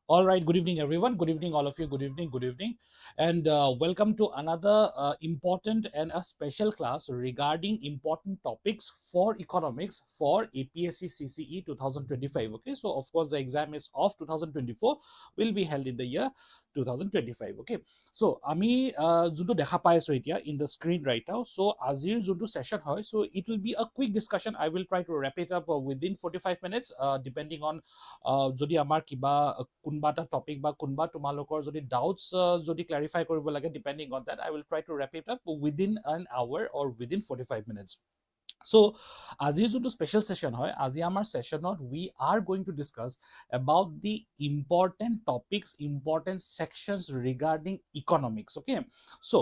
All right, good evening, everyone. Good evening, all of you. Good evening, good evening. And welcome to another important and a special class regarding important topics for economics for APSC CCE 2025. Okay, so of course, the exam is of 2024, will be held in the year 2025. Okay, so ami junto dekha pai aso etia in the screen right now. So azir junto session hoy, so it will be a quick discussion. I will try to wrap it up within 45 minutes, depending on যদি আমাৰ কিবা কোনবা এটা topic বা কোনবা তোমালোকৰ যদি doubts যদি ক্লাৰিফাই কৰিব লাগে depending on that I will try to wrap it up within an hour or within 45 minutes So, আজিৰ যোনটো স্পেচিয়েল সেশন হয় আজি আমাৰ সেশনত we are going to discuss about the important topics, important sections regarding economics. Okay, so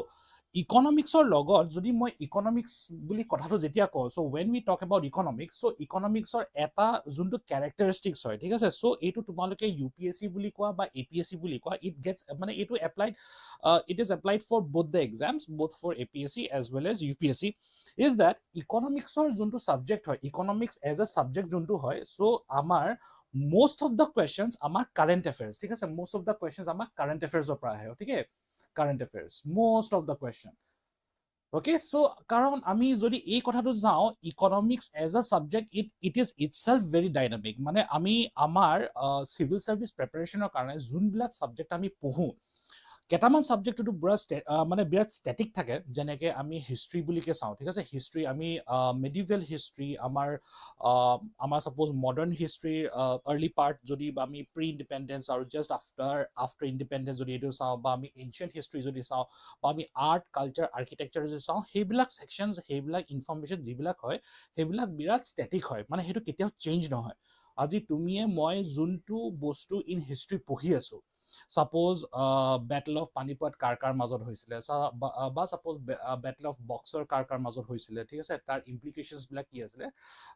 ইকনমিক্সৰ লগত যদি মই economics বুলি কথাটো যেতিয়া কওঁ so when we talk about economics so ইকনমিক্সৰ এটা যোনটো ক্যাৰেক্টাৰিষ্টিক্স হয় ঠিক আছে সো এইটো তোমালোকে ইউপিএসসি বুলি কোৱা বা এপিএসসি বুলি কোৱা ইট গেটস মানে এইটো applied it is applied for both the exams both for APSC as well as UPSC is that economicsৰ যোনটো সাবজেক্ট হয় economics as a subject যোনটো হয় সো আমাৰ most of the questions আমাৰ current affairs ঠিক আছে most of the questions আমাৰ current affairs পৰা আহে ঠিক আছে current affairs most of the question okay so karon ami jodi ei kotha to jao economics as a subject it is itself very dynamic mane ami amar civil service preparation or karone jun bilak subject ami pohu কেটামান subject to ব্ৰাস মানে বিৰাট static থাকে যেনেকে আমি হিস্ট্ৰি বুলিকে চাও ঠিক আছে হিস্ট্ৰি আমি medieval হিস্ট্ৰি আমাৰ suppose modern history early part যদি আমি প্রি ইন্ডিপেন্ডেন্স আর জাস্ট আফটার ইন্ডিপেন্ডেন্স যদি এটো চাও বা আমি এনশিয়েন্ট হিস্ট্রি যদি চাও বা আমি আর্ট কালচার আর্কিটেকচার যদি চাও সেইবিলাক সেকশনস সেইবিলাক ইনফরমেশন যিবিলাক হয় সেইবিলাক বিৰাট স্ট্যাটিক হয় মানে হেতু কেতিয়াও চেঞ্জ নহয় আজি তুমিয়ে মই যোনটো বস্তু ইন হিস্ট্রি পঢ়ি আছো suppose battle of panipat কাৰ মাজত হৈছিলে বা suppose battle of boxer কাৰ মাজত হৈছিলে ঠিক আছে তাৰ implications বিলাক কি আছিল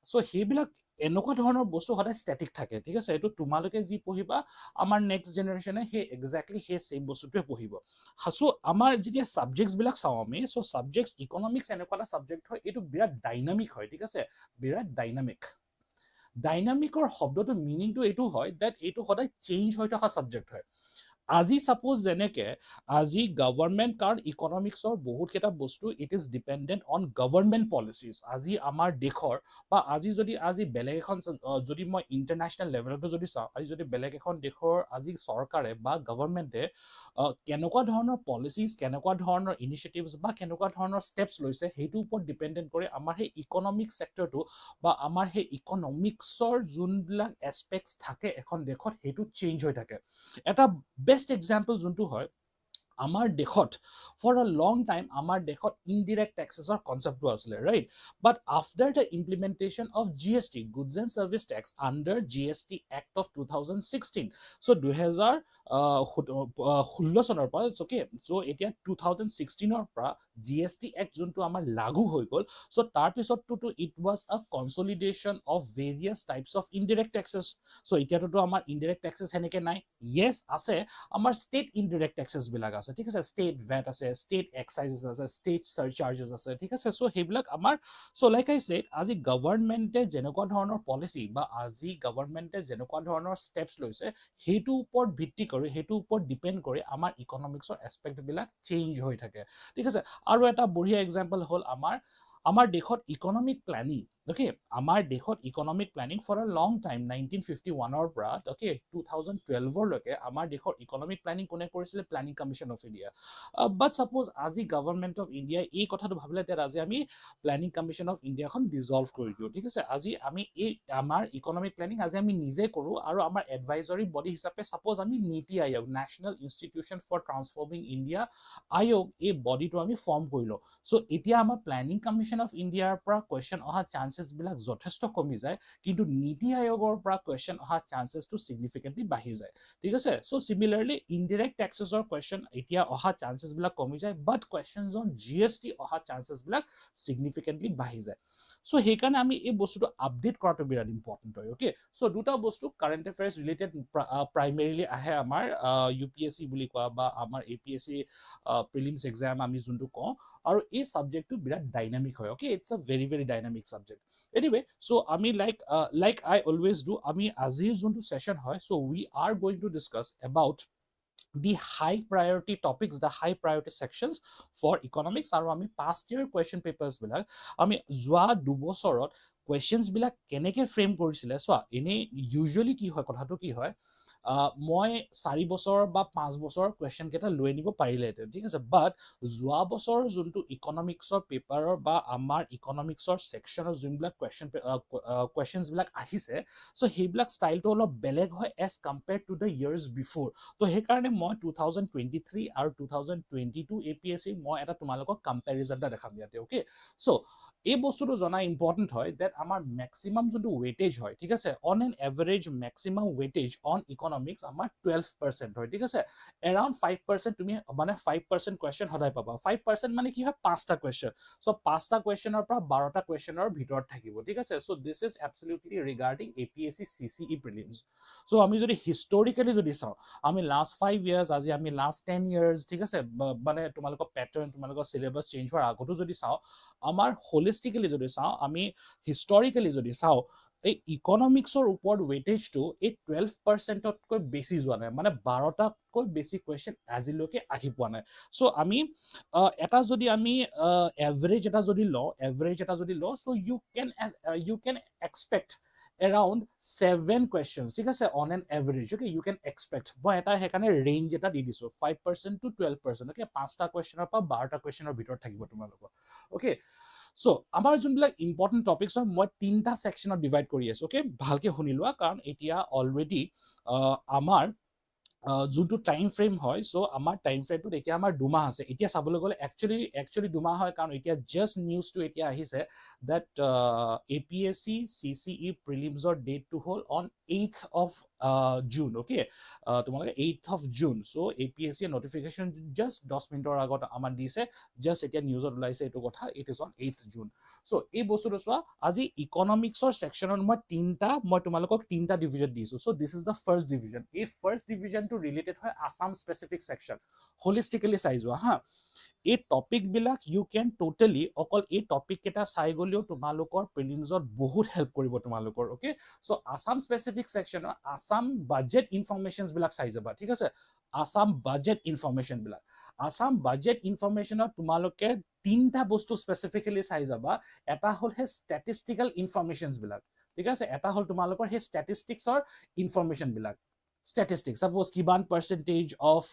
সো হেবিলাক এনেকুৱা ধৰণৰ বস্তু হদায় স্ট্যাটিক থাকে ঠিক আছে এটো তোমালোকে যি পঢ়িবা আমাৰ নেক্সট জেনাৰেশনে হে এক্স্যাক্টলি হে সেম বস্তুটোৱে পঢ়িব হাসো আমাৰ যেতিয়া সাবজেক্টস বিলাক চাও আমি সো সাবজেক্টস ইকনমিক্স এনেকুৱা এটা সাবজেক্ট হয় এটো বিৰাট ডাইনামিক হয় ঠিক আছে বিৰাট ডাইনামিক ডাইনামিকৰ শব্দটো মিনিংটো এটো হয় দ্যাট এটো হদায় চেঞ্জ হৈ থকা সাবজেক্ট হয় আজি সাপোজ যেনেকে আজি গভৰ্নমেন্ট কাৰণ ইকনমিক্সৰ বহুত কেটা বস্তু it is dependent on government policies আজি আমাৰ দেশৰ বা আজি যদি আজি বেলেগ এখন যদি মই ইন্টাৰনেশনাল লেভেলটো যদি চাও আজি যদি বেলেগ এখন দেশৰ আজি চৰকাৰে বা গভৰ্নমেন্টে কেনেকুৱা ধৰণৰ পলিচিজ কেনেকুৱা ধৰণৰ ইনিশিয়েটিভস বা কেনেকুৱা ধৰণৰ স্টেপস লৈছে হেতু ওপৰত ডিপেন্ডেন্ট কৰে আমাৰ হে ইকনমিক সেক্টৰটো বা আমাৰ হে ইকনমিক্সৰ যোনবিলাক এসপেক্টস থাকে এখন দেশত হেতু চেঞ্জ হৈ থাকে এটা বেষ্ট এক্সাম্পল যোনটো হয় আমাৰ দেশত for a long time আমাৰ দেশত indirect taxes or concept আছিলে right but after the implementation of GST goods and service tax under GST Act of 2016 so 2016 চনৰ পৰা ওকে সো এতিয়া 2016 ৰ পৰা GST Act যোনটো আমাৰ লাগু হৈ গল সো তাৰ পিছত তো it was a consolidation of various types of indirect taxes so এতিয়াটো আমাৰ indirect taxes হেনেকে নাই yes আছে আমাৰ state indirect taxes বিলাক আছে ঠিক আছে state VAT আছে state excises আছে state surcharges আছে ঠিক আছে সো হেবিলাক আমাৰ সো লাইক আই সেড আজি গভৰ্নমেন্টে যেনেকুৱা ধৰণৰ পলিসি বা আজি গভৰ্নমেন্টে যেনেকুৱা ধৰণৰ স্টেপস লৈছে হেতু ওপৰত ভিত্তি কৰি হেতু ওপৰত ডিপেন্ড কৰি আমাৰ ইকনমিক্সৰ এসপেক্ট বিলাক চেঞ্জ হৈ থাকে ঠিক আছে আৰু এটা বঢ়িয়া এক্সাম্পল হল আমাৰ দেশত ইকনমিক প্ল্যানিং okay আমাৰ দেশত economic planning for a long time 1951 ৰ পৰা okay 2012 লৈকে আমাৰ দেশৰ ইকনমিক প্ল্যানিং কোনে কৰিছিলে planning commission of India but suppose আজি গভৰ্নমেন্ট অফ ইন্ডিয়া এই কথাটো ভাবিলে তে আজি আমি প্ল্যানিং কমিশন অফ ইন্ডিয়া খন ডিসলভ কৰি দিও ঠিক আছে আজি আমি এই আমাৰ ইকনমিক প্ল্যানিং আজি আমি নিজে কৰো আৰু আমাৰ এডভাইজৰি বডি হিচাপে সাপোজ আমি Niti Aayog national institution for transforming India Aayog এই বডিটো আমি ফৰ্ম কৰিলো সো এতিয়া আমাৰ প্ল্যানিং কমিশন অফ ইন্ডিয়াৰ পৰা কোৱেশ্চন অহা চান্সেস বিলাক যথেষ্ট কমি যায় কিন্তু নীতি আয়োগৰ পৰা কোৱেশ্চন অহা চান্সেস টু সিগনিফিকেন্টলি বাঢ়ি যায় ঠিক আছে সো সিমিলাৰলি ইনডাইৰেক্ট ট্যাক্সেছৰ কোৱেশ্চন এতিয়া অহা চান্সেস বিলাক কমি যায় বাট কোৱেশ্চনস অন GST অহা চান্সেস বিলাক সিগনিফিকেন্টলি বাঢ়ি যায় সো হেকাৰণে আমি এই বস্তুটো আপডেট কৰাটো বিৰাট ইম্পৰ্টেন্ট হয় ওকে সো দুটা বস্তু কাৰেন্ট অ্যাফেয়াৰ্স ৰিলেটেড প্ৰাইমাৰিলি আহে আমাৰ ইউপিএসসি বুলি কোৱা বা আমাৰ এপিএসসি প্ৰিলিমস এক্সাম আমি যোনটো কওঁ আৰু এই সাবজেক্টটো বিৰাট ডাইনামিক হয় okay it's a very very dynamic subject Anyway, so আমি like I always do, আমি আজিৰ যোনটো session হয়, so we are going to discuss about the high priority topics, the high priority sections for economics. আৰু আমি past year question papers বিলাক আমি যোৱা দুবছৰত questions বিলাক কেনেকে frame কৰিছিলে চোৱা এনে usually কি হয় কথাটো কি হয় মই 4 বছৰ বা 5 বছৰ কোৱেশ্চন কেটা লৈ নিব পাৰিলেহেঁতেন ঠিক আছে বাট যোৱা বছৰ যোনটো ইকনমিক্সৰ পেপাৰৰ বা আমাৰ ইকনমিক্সৰ সেকশনৰ যোনবিলাক কোৱেশ্চনছ বিলাক আহিছে সো সেইবিলাক ষ্টাইলটো অলপ বেলেগ হয় as compared to the years before তো সেইকাৰণে মই 2023 আৰু 2022 APSC মই এটা তোমালোকক কম্পেৰিজন এটা দেখাম ইয়াতে ওকে সো এই বস্তুটো জনা ইম্পৰ্টেন্ট হয় দ্যাট আমাৰ ম্যাক্সিমাম যোনটো ওয়েটেজ হয় ঠিক আছে on an average maximum weightage on economics আমাৰ 12% হয় ঠিক আছে around 5% তুমি মানে 5% কোৱেশ্চন সদায় পাবা 5% মানে কি হয় পাঁচটা কোৱেশ্চন সো পাঁচটা কোৱেশ্চনৰ পৰা 12টা কোৱেশ্চনৰ ভিতৰত থাকিব ঠিক আছে so this is absolutely regarding APSC CCE prelims so আমি যদি হিষ্টৰিক্যালি যদি চাও আমি লাষ্ট 5 ইয়াৰ্স আজি আমি লাষ্ট 10 ইয়াৰ্স ঠিক আছে মানে তোমালোকৰ প্যাটাৰ্ন তোমালোকৰ সিলেবাস চেঞ্জ হোৱাৰ আগতো যদি চাও আমাৰ হোলিস্টিক্যালি যদি চাও আমি হিষ্টৰিক্যালি যদি চাও এই ইকনমিক্সৰ ওপৰত ওয়েটেজটো এই 12% তকৈ বেছি যোৱা নাই মানে 12টাকৈ বেছি কোৱেশ্চন আজিলৈকে আহি পোৱা নাই সো আমি এটা যদি আমি এভাৰেজ এটা যদি ল so you can expect around 7 questions ঠিক আছে on an average okay you can expect মই এটা হেকানে ৰেঞ্জ এটা দি দিছো 5% to 12% okay পাঁচটা কোৱেশ্চনৰ পৰা 12টা কোৱেশ্চনৰ ভিতৰত থাকিব তোমালোকৰ okay সো আমাৰ যোনবিলাক ইম্পৰ্টেন্ট টপিকছ হয় মই তিনটা সেকশনত ডিভাইড কৰি আছো ওকে ভালকে শুনি লোৱা কাৰণ এতিয়া অলৰেডি আমাৰ যোনটো টাইম ফ্ৰেম হয় সো আমাৰ টাইম ফ্ৰেমটো এতিয়া আমাৰ দুমাহ আছে এতিয়া চাবলৈ গলে একচুয়ালি দুমাহ হয় কাৰণ এতিয়া জাস্ট নিউজটো এতিয়া আহিছে that APSC CCE প্ৰিলিমছৰ ডেটটো হল on 8th of June okay তোমালোকে 8th of June so APSC notification just 10 মিনিটৰ আগত আমাৰ দিছে জাস্ট এতিয়া নিউজত ওলাইছে এটো কথা it is on 8th June so এই বস্তুটো চোৱা আজি ইকনমিক্সৰ সেকশনত মই তোমালোকক তিনটা ডিভিজন দিছো so this is the first division এই first division to related হয় Assam-specific section holistically চাই যোৱা হা এই টপিক বিলাক you can totally অকল এই টপিক কেটা চাই গলিও তোমালোকৰ প্ৰিলিমছত বহুত হেল্প কৰিব তোমালোকৰ okay so Assam-specific section Assam budget informations বিলাক চাই যাবা ঠিক আছে Assam budget information বিলাক Assam budget informationত তোমালোকে তিনটা বস্তু স্পেসিফিক্যালি চাই যাবা এটা হল হে statistical informations বিলাক ঠিক আছে এটা হল তোমালোকৰ হে statisticsৰ information বিলাক statistics suppose kiman percentage of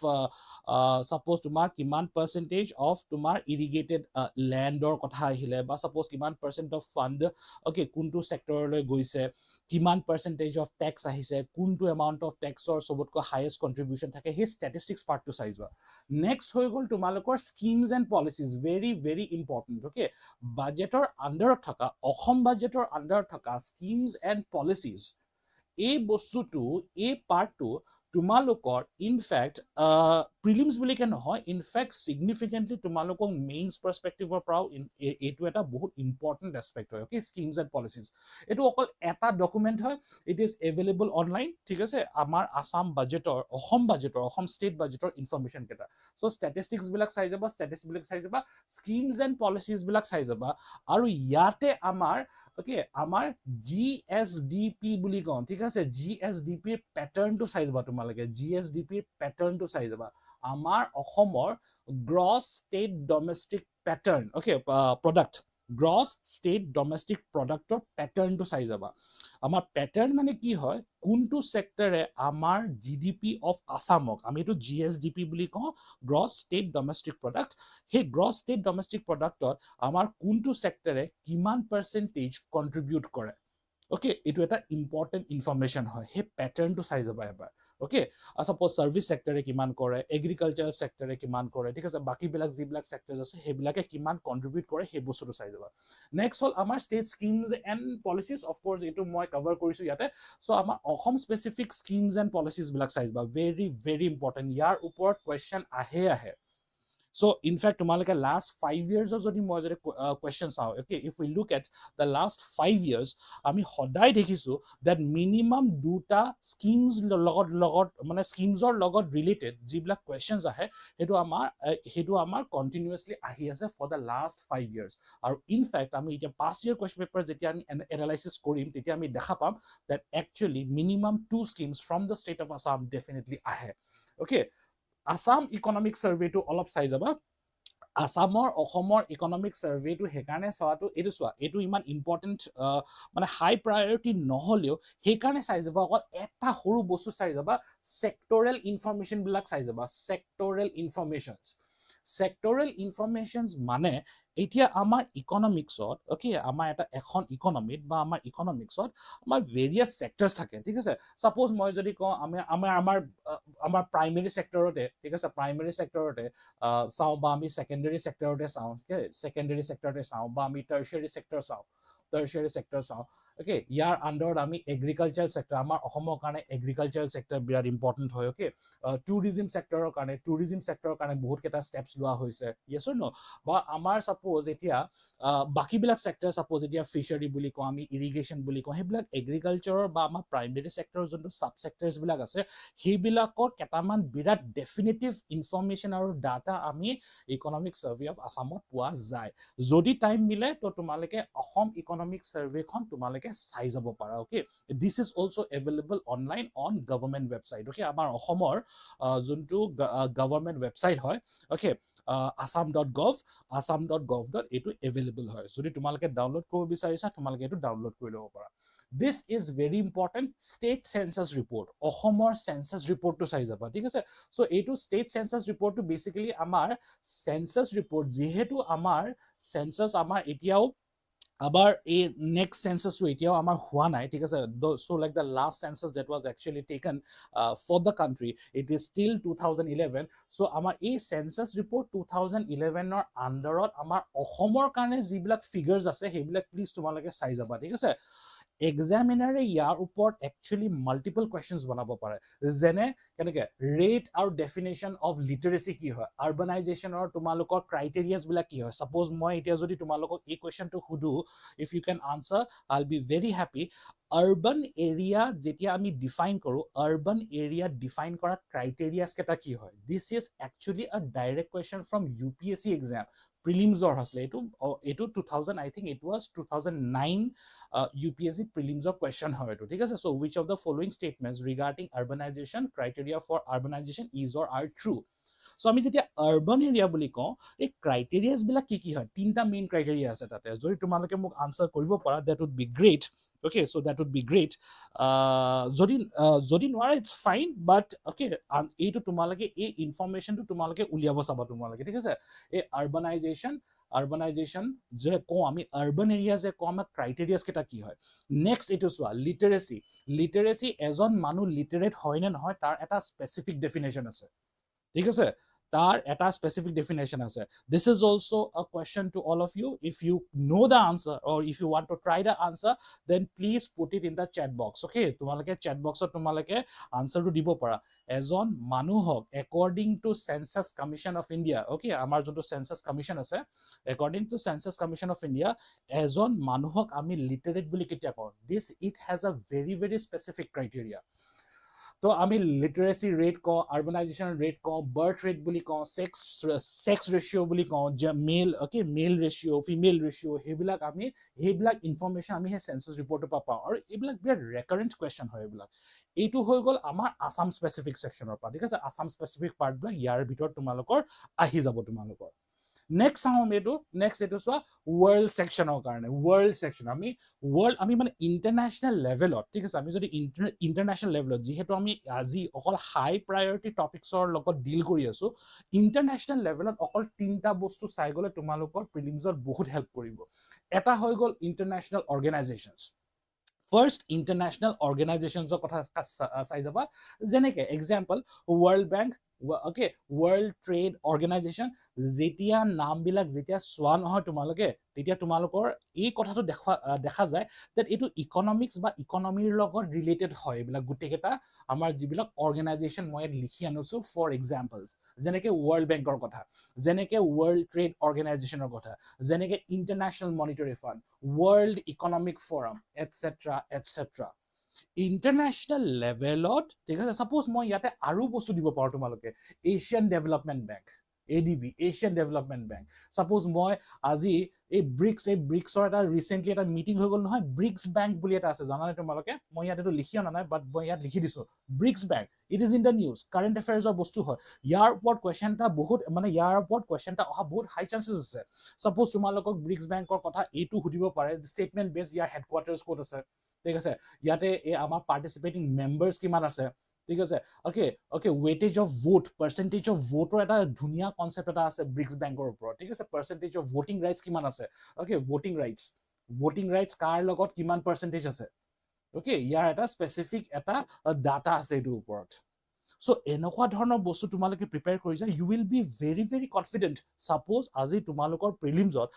suppose tumar kiman percentage of tumar irrigated land or kotha ahile ba suppose kiman percent of fund okay kuntu sector loi goise kiman percentage of tax ahise kuntu amount of tax or sobot ko highest contribution thake he statistics part to size ba next hoy gol tumalokor schemes and policies very important okay budget or under thaka okhom budget or under thaka schemes and policies এই বস্তুটো এই পাৰ্টটো তোমালোকৰ in fact prelims বুলি কে নহয় in fact significantly তোমালোকক mains পাৰ্সপেক্টিভৰ পৰাও এটো এটা বহুত ইম্পৰ্টেন্ট এসপেক্ট হয় ওকে স্কিমছ এণ্ড পলিচিজ এটো অকল এটা ডকুমেন্ট হয় ইট ইজ এভেইলেবল অনলাইন ঠিক আছে আমাৰ আসাম বাজেটৰ অসম ষ্টেট বাজেটৰ ইনফৰমেশন কেটা সো ষ্টেটিষ্টিক্স বিলাক চাই যাবা স্কিমছ এণ্ড পলিচিজ বিলাক চাই যাবা আৰু ইয়াতে আমাৰ ওকে আমাৰ GSDP বুলি কওঁ ঠিক আছে GSDP প্যাটাৰ্নটো চাই যাবা তোমালোকে GSDP প্যাটাৰ্নটো চাই যাবা আমাৰ অসমৰ gross state domestic pattern okay product gross state domestic প্ৰডাক্টৰ প্যাটাৰ্নটো চাই যাবা আমাৰ প্যাটাৰ্ন মানে কি হয় কোনটো সেক্টৰে আমাৰ জিডিপি অফ আসামক আমি এটো জিএসডিপি বুলি কওঁ গ্ৰছ ষ্টেট ডমেষ্টিক প্ৰডাক্ট হে গ্ৰছ ষ্টেট ডমেষ্টিক প্ৰডাক্টত আমাৰ কোনটো সেক্টৰে কিমান পাৰ্সেন্টেজ কন্ট্ৰিবিউট কৰে ওকে এটো এটা ইম্পৰ্টেন্ট ইনফৰমেশন হয় হে প্যাটাৰ্নটো চাই যাবা এবাৰ ওকে সাপোজ সাৰ্ভিস সেক্টৰে কিমান কৰে এগ্ৰিকালচাৰ সেক্টৰে কিমান কৰে ঠিক আছে বাকি বিলাক জিবিলাক সেক্টৰস আছে হেবিলাকে কিমান কন্ট্ৰিবিউট কৰে হে বস্তুটো চাই যাবা নেক্সট হল আমাৰ state schemes and policies of course এটো মই কভাৰ কৰিছো ইয়াতে সো আমাৰ Assam specific schemes and policies বিলাক চাই যাবা very ইম্পৰ্টেন্ট ইয়াৰ ওপৰত কোৱেশ্চন আহে So in fact তোমালোকে last 5 years of যদি মই যদি questions চাও, okay, if we look at the last 5 years আমি সদায় দেখিছো that minimum দুটা schemes লগত মানে schemes-ৰ লগত related যিবিলাক questions আহে হেতু আমাৰ continuously আহি আছে for the last 5 years আৰু in fact আমি এতিয়া past year question paper যেতিয়া আমি analysis কৰিম তেতিয়া আমি দেখা পাম that actually minimum 2 schemes from the state of Assam definitely ahe. Okay, Assam economic survey to all of size aba Assam economic survey to hekarne saatu etu iman important mane high priority noholeo hekarne size aba okol eta horu bostu size aba sectoral information bilak size aba sectoral informations mane এতিয়া আমাৰ ইকনমিক্সত okay আমাৰ এটা এখন ইকনমিত বা আমাৰ ইকনমিক্সত আমাৰ ভেৰিয়াস সেক্টৰস থাকে ঠিক আছে সাপোজ মই যদি কওঁ আমাৰ প্ৰাইমাৰী সেক্টৰতে ঠিক আছে প্ৰাইমাৰী সেক্টৰতে চাও বা আমি সেকেন্ডাৰী সেক্টৰতে চাও সেকেন্ডাৰী সেক্টৰতে চাও বা আমি টাৰশিয়াৰী সেক্টৰ চাও ওকে ইয়াৰ আন্ডাৰত আমি এগ্ৰিকালচাৰ সেক্টৰ আমাৰ অসমৰ কাৰণে এগ্ৰিকালচাৰ সেক্টৰ বিৰাট ইম্পৰ্টেন্ট হয় ওকে টুৰিজম সেক্টৰৰ কাৰণে বহুত কেটা স্টেপস লোৱা হৈছে yes or no বা আমাৰ সাপোজ এতিয়া বাকি বিলাক সেক্টৰ সাপোজ এতিয়া ফিশাৰী বুলি কওঁ আমি ইৰিগেশন বুলি কওঁ হেবিলাক এগ্ৰিকালচাৰৰ বা আমাৰ প্ৰাইমাৰী সেক্টৰৰ যোনটো সাব সেক্টৰস বিলাক আছে হেবিলাকৰ কেটামান বিৰাট ডেফিনিটিভ ইনফৰমেশন আৰু ডাটা আমি ইকনমিক সাৰ্ভে অফ আসামত পোৱা যায় যদি টাইম মিলে তো তোমালোকে অসম ইকনমিক সাৰ্ভেখন তোমালোকে চাই যাব পাৰা okay this is also available online on government website okay আমাৰ অসমৰ যোনটো গভৰ্নমেন্ট ওয়েবসাইট হয় ওকে assam.gov এটো এভেইলেবল হয় যদি তোমালোকে ডাউনলোড কৰিব বিচাৰিছা তোমালোকে এটো ডাউনলোড কৰি লব পাৰা This is very important state census report অসমৰ census report to চাই যাবা ঠিক আছে so এটো state census report to basically আমাৰ census report যেহেতু আমাৰ census আমাৰ এতিয়াও আবাৰ a next census to এতিয়াও আমাৰ হোৱা নাই ঠিক আছে so like the last census that was actually taken for the country it is still 2011 so আমাৰ এই census report 2011 ৰ আন্ডাৰত আমাৰ অসমৰ কাৰণে যিবিলাক ফিগাৰস আছে হেবিলাক প্লিজ তোমালোকে চাই যাবা ঠিক আছে examiner ইয়াৰ ওপৰত actually multiple questions বনাব পাৰে যেনে কেনেকে rate আৰু definition of literacy কি হয় urbanization or তোমালোকৰ criterias বিলাক কি হয় suppose মই এতিয়া যদি তোমালোকক এই questionটো হুদু if you can answer I'll be very happy urban area যেতিয়া আমি define কৰো urban area define কৰা criterias কেটা কি হয় this is actually a direct question from UPSC exam prelims or hasle etu 2000 I think it was 2009 UPSC prelims or question hoy to thik ase so which of the following statements regarding urbanization criteria for urbanization is or are true so ami jetia urban area boli ko ei criterias bila ki hoy tinta main criteria ase tate jodi tumaloke muk answer koribo para that would be great okay so that would be great jodi noara it's fine but okay etu tumaloke ei information to tumaloke uliabo saba tumaloke thik ase ei urbanization je ko ami urban areas e ko ama criterias keta ki hoy next etu swa literacy ejon manu literate hoy ne noy tar eta specific definition ase thik ase tar eta specific definition ase this is also a question to all of you if you know the answer or if you want to try the answer then please put it in the chat box okay tumaloke chat box ot tumaloke answer to dibo para ejon manuhok according to census commission of India okay amar jonto census commission ase according to census commission of India ejon manuhok ami literate boli ketia ko this it has a very very specific criteria तो আমি literacy rate को urbanisation rate को birth rate বুলি কওঁ sex ৰেশিও বুলি কওঁ যে মেল okay male ৰেশিও female ৰেশিও হেবিলাক information আমি হে সেন্সাস ৰিপৰ্টৰ পৰা পাওঁ আৰু এইবিলাক বিৰাট ৰেকাৰেন্ট কোৱেশ্চন হয় এইবিলাক এইটো হৈ গল আমাৰ আসাম স্পেসিফিক সেকশনৰ পৰা ঠিক আছে আসাম স্পেসিফিক পাৰ্ট বিলাক ইয়াৰ ভিতৰত তোমালোকৰ আহি যাব তোমালোকৰ next etu so world section or karone world section ami mane international level thik ase ami jodi international level jehetu ami aji okol high priority topics or logot deal kori asu international level okol tinta bostu sai gole tumalokor prelims or bahut help koribo eta hoy gol international organizations First, international organizations of kotha sai jaba jeneke example World Bank okay, World Trade Organization, যেতিয়া নামবিলাক যেতিয়া চোৱা নহয় তোমালোকে, তেতিয়া তোমালোকৰ এই কথাটো দেখা যায় that এইটো ইকনমিক্স বা ইকনমিৰ লগত ৰিলেটেড হয় এইবিলাক গোটেইকেইটা আমাৰ যিবিলাক অৰ্গেনাইজেশ্যন মই লিখি আনিছো ফৰ এক্সাম্পলছ, যেনেকে ৱৰ্ল্ড বেংকৰ কথা, যেনেকে ৱৰ্ল্ড ট্ৰেড অৰ্গেনাইজেশ্যনৰ কথা, যেনেকে international monetary fund, world economic forum, etcetera etcetera. International লেভেলত ঠিক আছে, ছাপোজ মই ইয়াতে আৰু বস্তু দিব পাৰোঁ তোমালোকে, Asian development bank, ADB, Asian development bank. Suppose মই আজি এই ব্ৰিক্সৰ এটা ৰিচেণ্টলি এটা মিটিং হৈ গ'ল নহয়, ব্ৰিক্স বেংক বুলি এটা আছে, জানানে তোমালোকে? মই ইয়াত এইটো লিখি অনা নাই, বাট মই ইয়াত লিখি দিছোঁ BRICS bank. It is in the news, current এফেয়াৰ্ছৰ বস্তু হয়। ইয়াৰ ওপৰত কুৱেশ্যন এটা বহুত মানে ইয়াৰ ওপৰত কুৱেশ্যন এটা অহা বহুত হাই চান্সেছ আছে। ছাপোজ তোমালোকক ব্ৰিক্স বেংকৰ কথা এইটো সুধিব পাৰে, ষ্টেটমেণ্ট বেছ ইয়াৰ হেডকোৱাৰ্টাৰ্ছ ক'ত আছে, ঠিক আছে, ইয়াতে এই আমাৰ পাৰ্টিচিপেটিং মেম্বাৰ্ছ কিমান আছে, ঠিক আছে, okay weightage of vote, percentage of voter এটা ধুনীয়া কনসেপ্ট এটা আছে ব্ৰিক্স বেংকৰ ওপৰত, ঠিক আছে, percentage of voting rights কিমান আছে, অকে voting rights কাৰ লগত কিমান পাৰ্চেন্টেজ আছে, অকে ইয়াৰ এটা স্পেচিফিক এটা ডাটা আছে এইটোৰ ওপৰত। সো এনেকুৱা ধৰণৰ বস্তু তোমালোকে প্ৰিপেয়াৰ কৰি যায়, you will be very very confident. Suppose আজি তোমালোকৰ প্ৰিলিমছত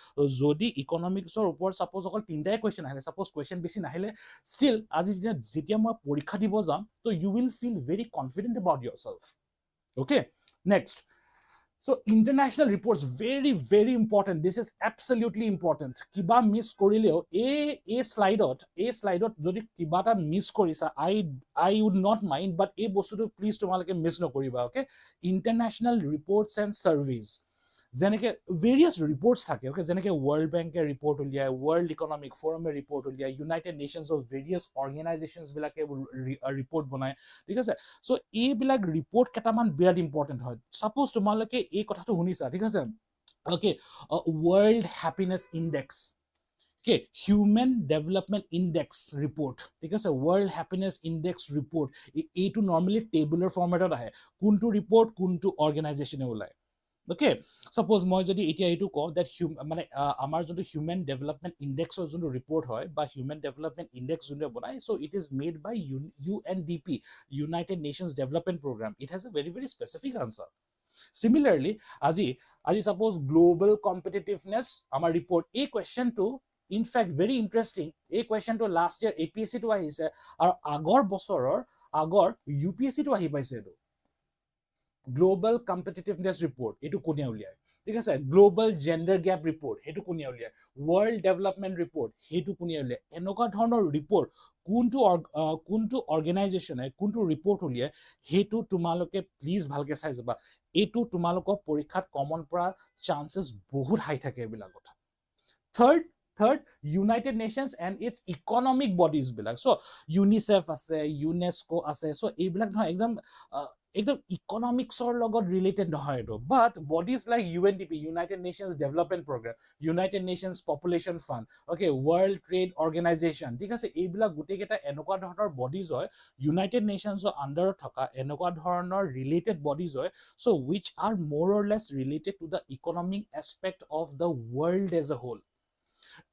যদি ইকনমিক্সৰ ওপৰত ছাপোজ অকল 3টাই কুৱেশ্যন আহিলে, ছাপোজ কুৱেশ্যন বেছি নাহিলে, ষ্টিল আজি যেতিয়া মই পৰীক্ষা দিব যাম, তো you will feel very confident about yourself. Okay, next. So international reports, very very important. This is absolutely important. Kiba miss korileo a slide jodi kiba ta miss korisa, I would not mind, but a bostu to please tomaloke miss no koriba. Okay, international reports and surveys, যেনেকে various reports থাকে, okay, যেনেকে World Bank এ report উলিয়ায়, World Economic Forum এ report উলিয়ায়, United Nations of various organizations বিলাকে report বনায়, ঠিক আছে। So এইবিলাক report কেইটামান বিৰাট ইম্পৰ্টেণ্ট হয়। ছাপোজ তোমালোকে এই কথাটো শুনিছা, ঠিক আছে, okay, World Happiness Index, okay, Human Development Index report, ঠিক আছে, World Happiness Index report, এইটো নৰ্মেলি টেবুলাৰ ফৰ্মেটত আহে, কোনটো ৰিপৰ্ট কোনটো অৰ্গেনাইজেশ্যনে ওলায়। অ'কে, ছাপোজ মই যদি এতিয়া এইটো কওঁ ডেট মানে আমাৰ যোনটো হিউমেন ডেভেলপমেণ্ট ইণ্ডেক্সৰ যোনটো ৰিপৰ্ট হয় বা হিউমেন ডেভেলপমেণ্ট ইণ্ডেক্স যোনটো বনায়, so' it is made by UNDP, United Nations Development Program. It has a very very specific answer. Similarly, আজি ছাপোজ গ্লোবেল কম্পিটিটিভনেছ আমাৰ ৰিপৰ্ট, এই কুৱেশ্যনটো ইনফেক্ট ভেৰি ইণ্টাৰেষ্টিং, এই কুৱেশ্যনটো last year APSCটো আহিছে আৰু আগৰ বছৰৰ UPSCটো আহি পাইছে। এইটো গ্লোবাল কম্পিটিটিভনেছ ৰিপৰ্ট, এইটো কোনে উলিয়ায়, ঠিক আছে, গ্লোবাল জেণ্ডাৰ গেপ ৰিপৰ্ট, সেইটো কোনে উলিয়ায়, ৱৰ্ল্ড ডেভেলপমেণ্ট ৰিপৰ্ট, সেইটো কোনে উলিয়ায়। এনেকুৱা ধৰণৰ ৰিপৰ্ট কোনটো অৰ্গেনাইজেশ্যনে কোনটো ৰিপৰ্ট উলিয়ায়, সেইটো তোমালোকে প্লিজ ভালকে চাই যাবা। এইটো তোমালোকৰ পৰীক্ষাত কমন পৰা চান্সেছ বহুত হাই থাকে এইবিলাকত। Third, United nations and its economic bodies বিলাক, চ' UNICEF আছে, UNESCO আছে, চ' এইবিলাক নহয় একদম ইকনমিক্সৰ লগত ৰিলেটেড নহয় এইটো, but bodies like UNDP, United Nations Development Program, United Nations Population Fund, okay, World Trade Organization, ঠিক আছে, এইবিলাক গোটেইকেইটা এনেকুৱা ধৰণৰ বডিজ হয়, ইউনাইটেড নেশ্যনছৰ আণ্ডাৰত থকা এনেকুৱা ধৰণৰ ৰিলেটেড বডিজ হয়, চ' which are more or less related to the economic aspect of the world as a whole.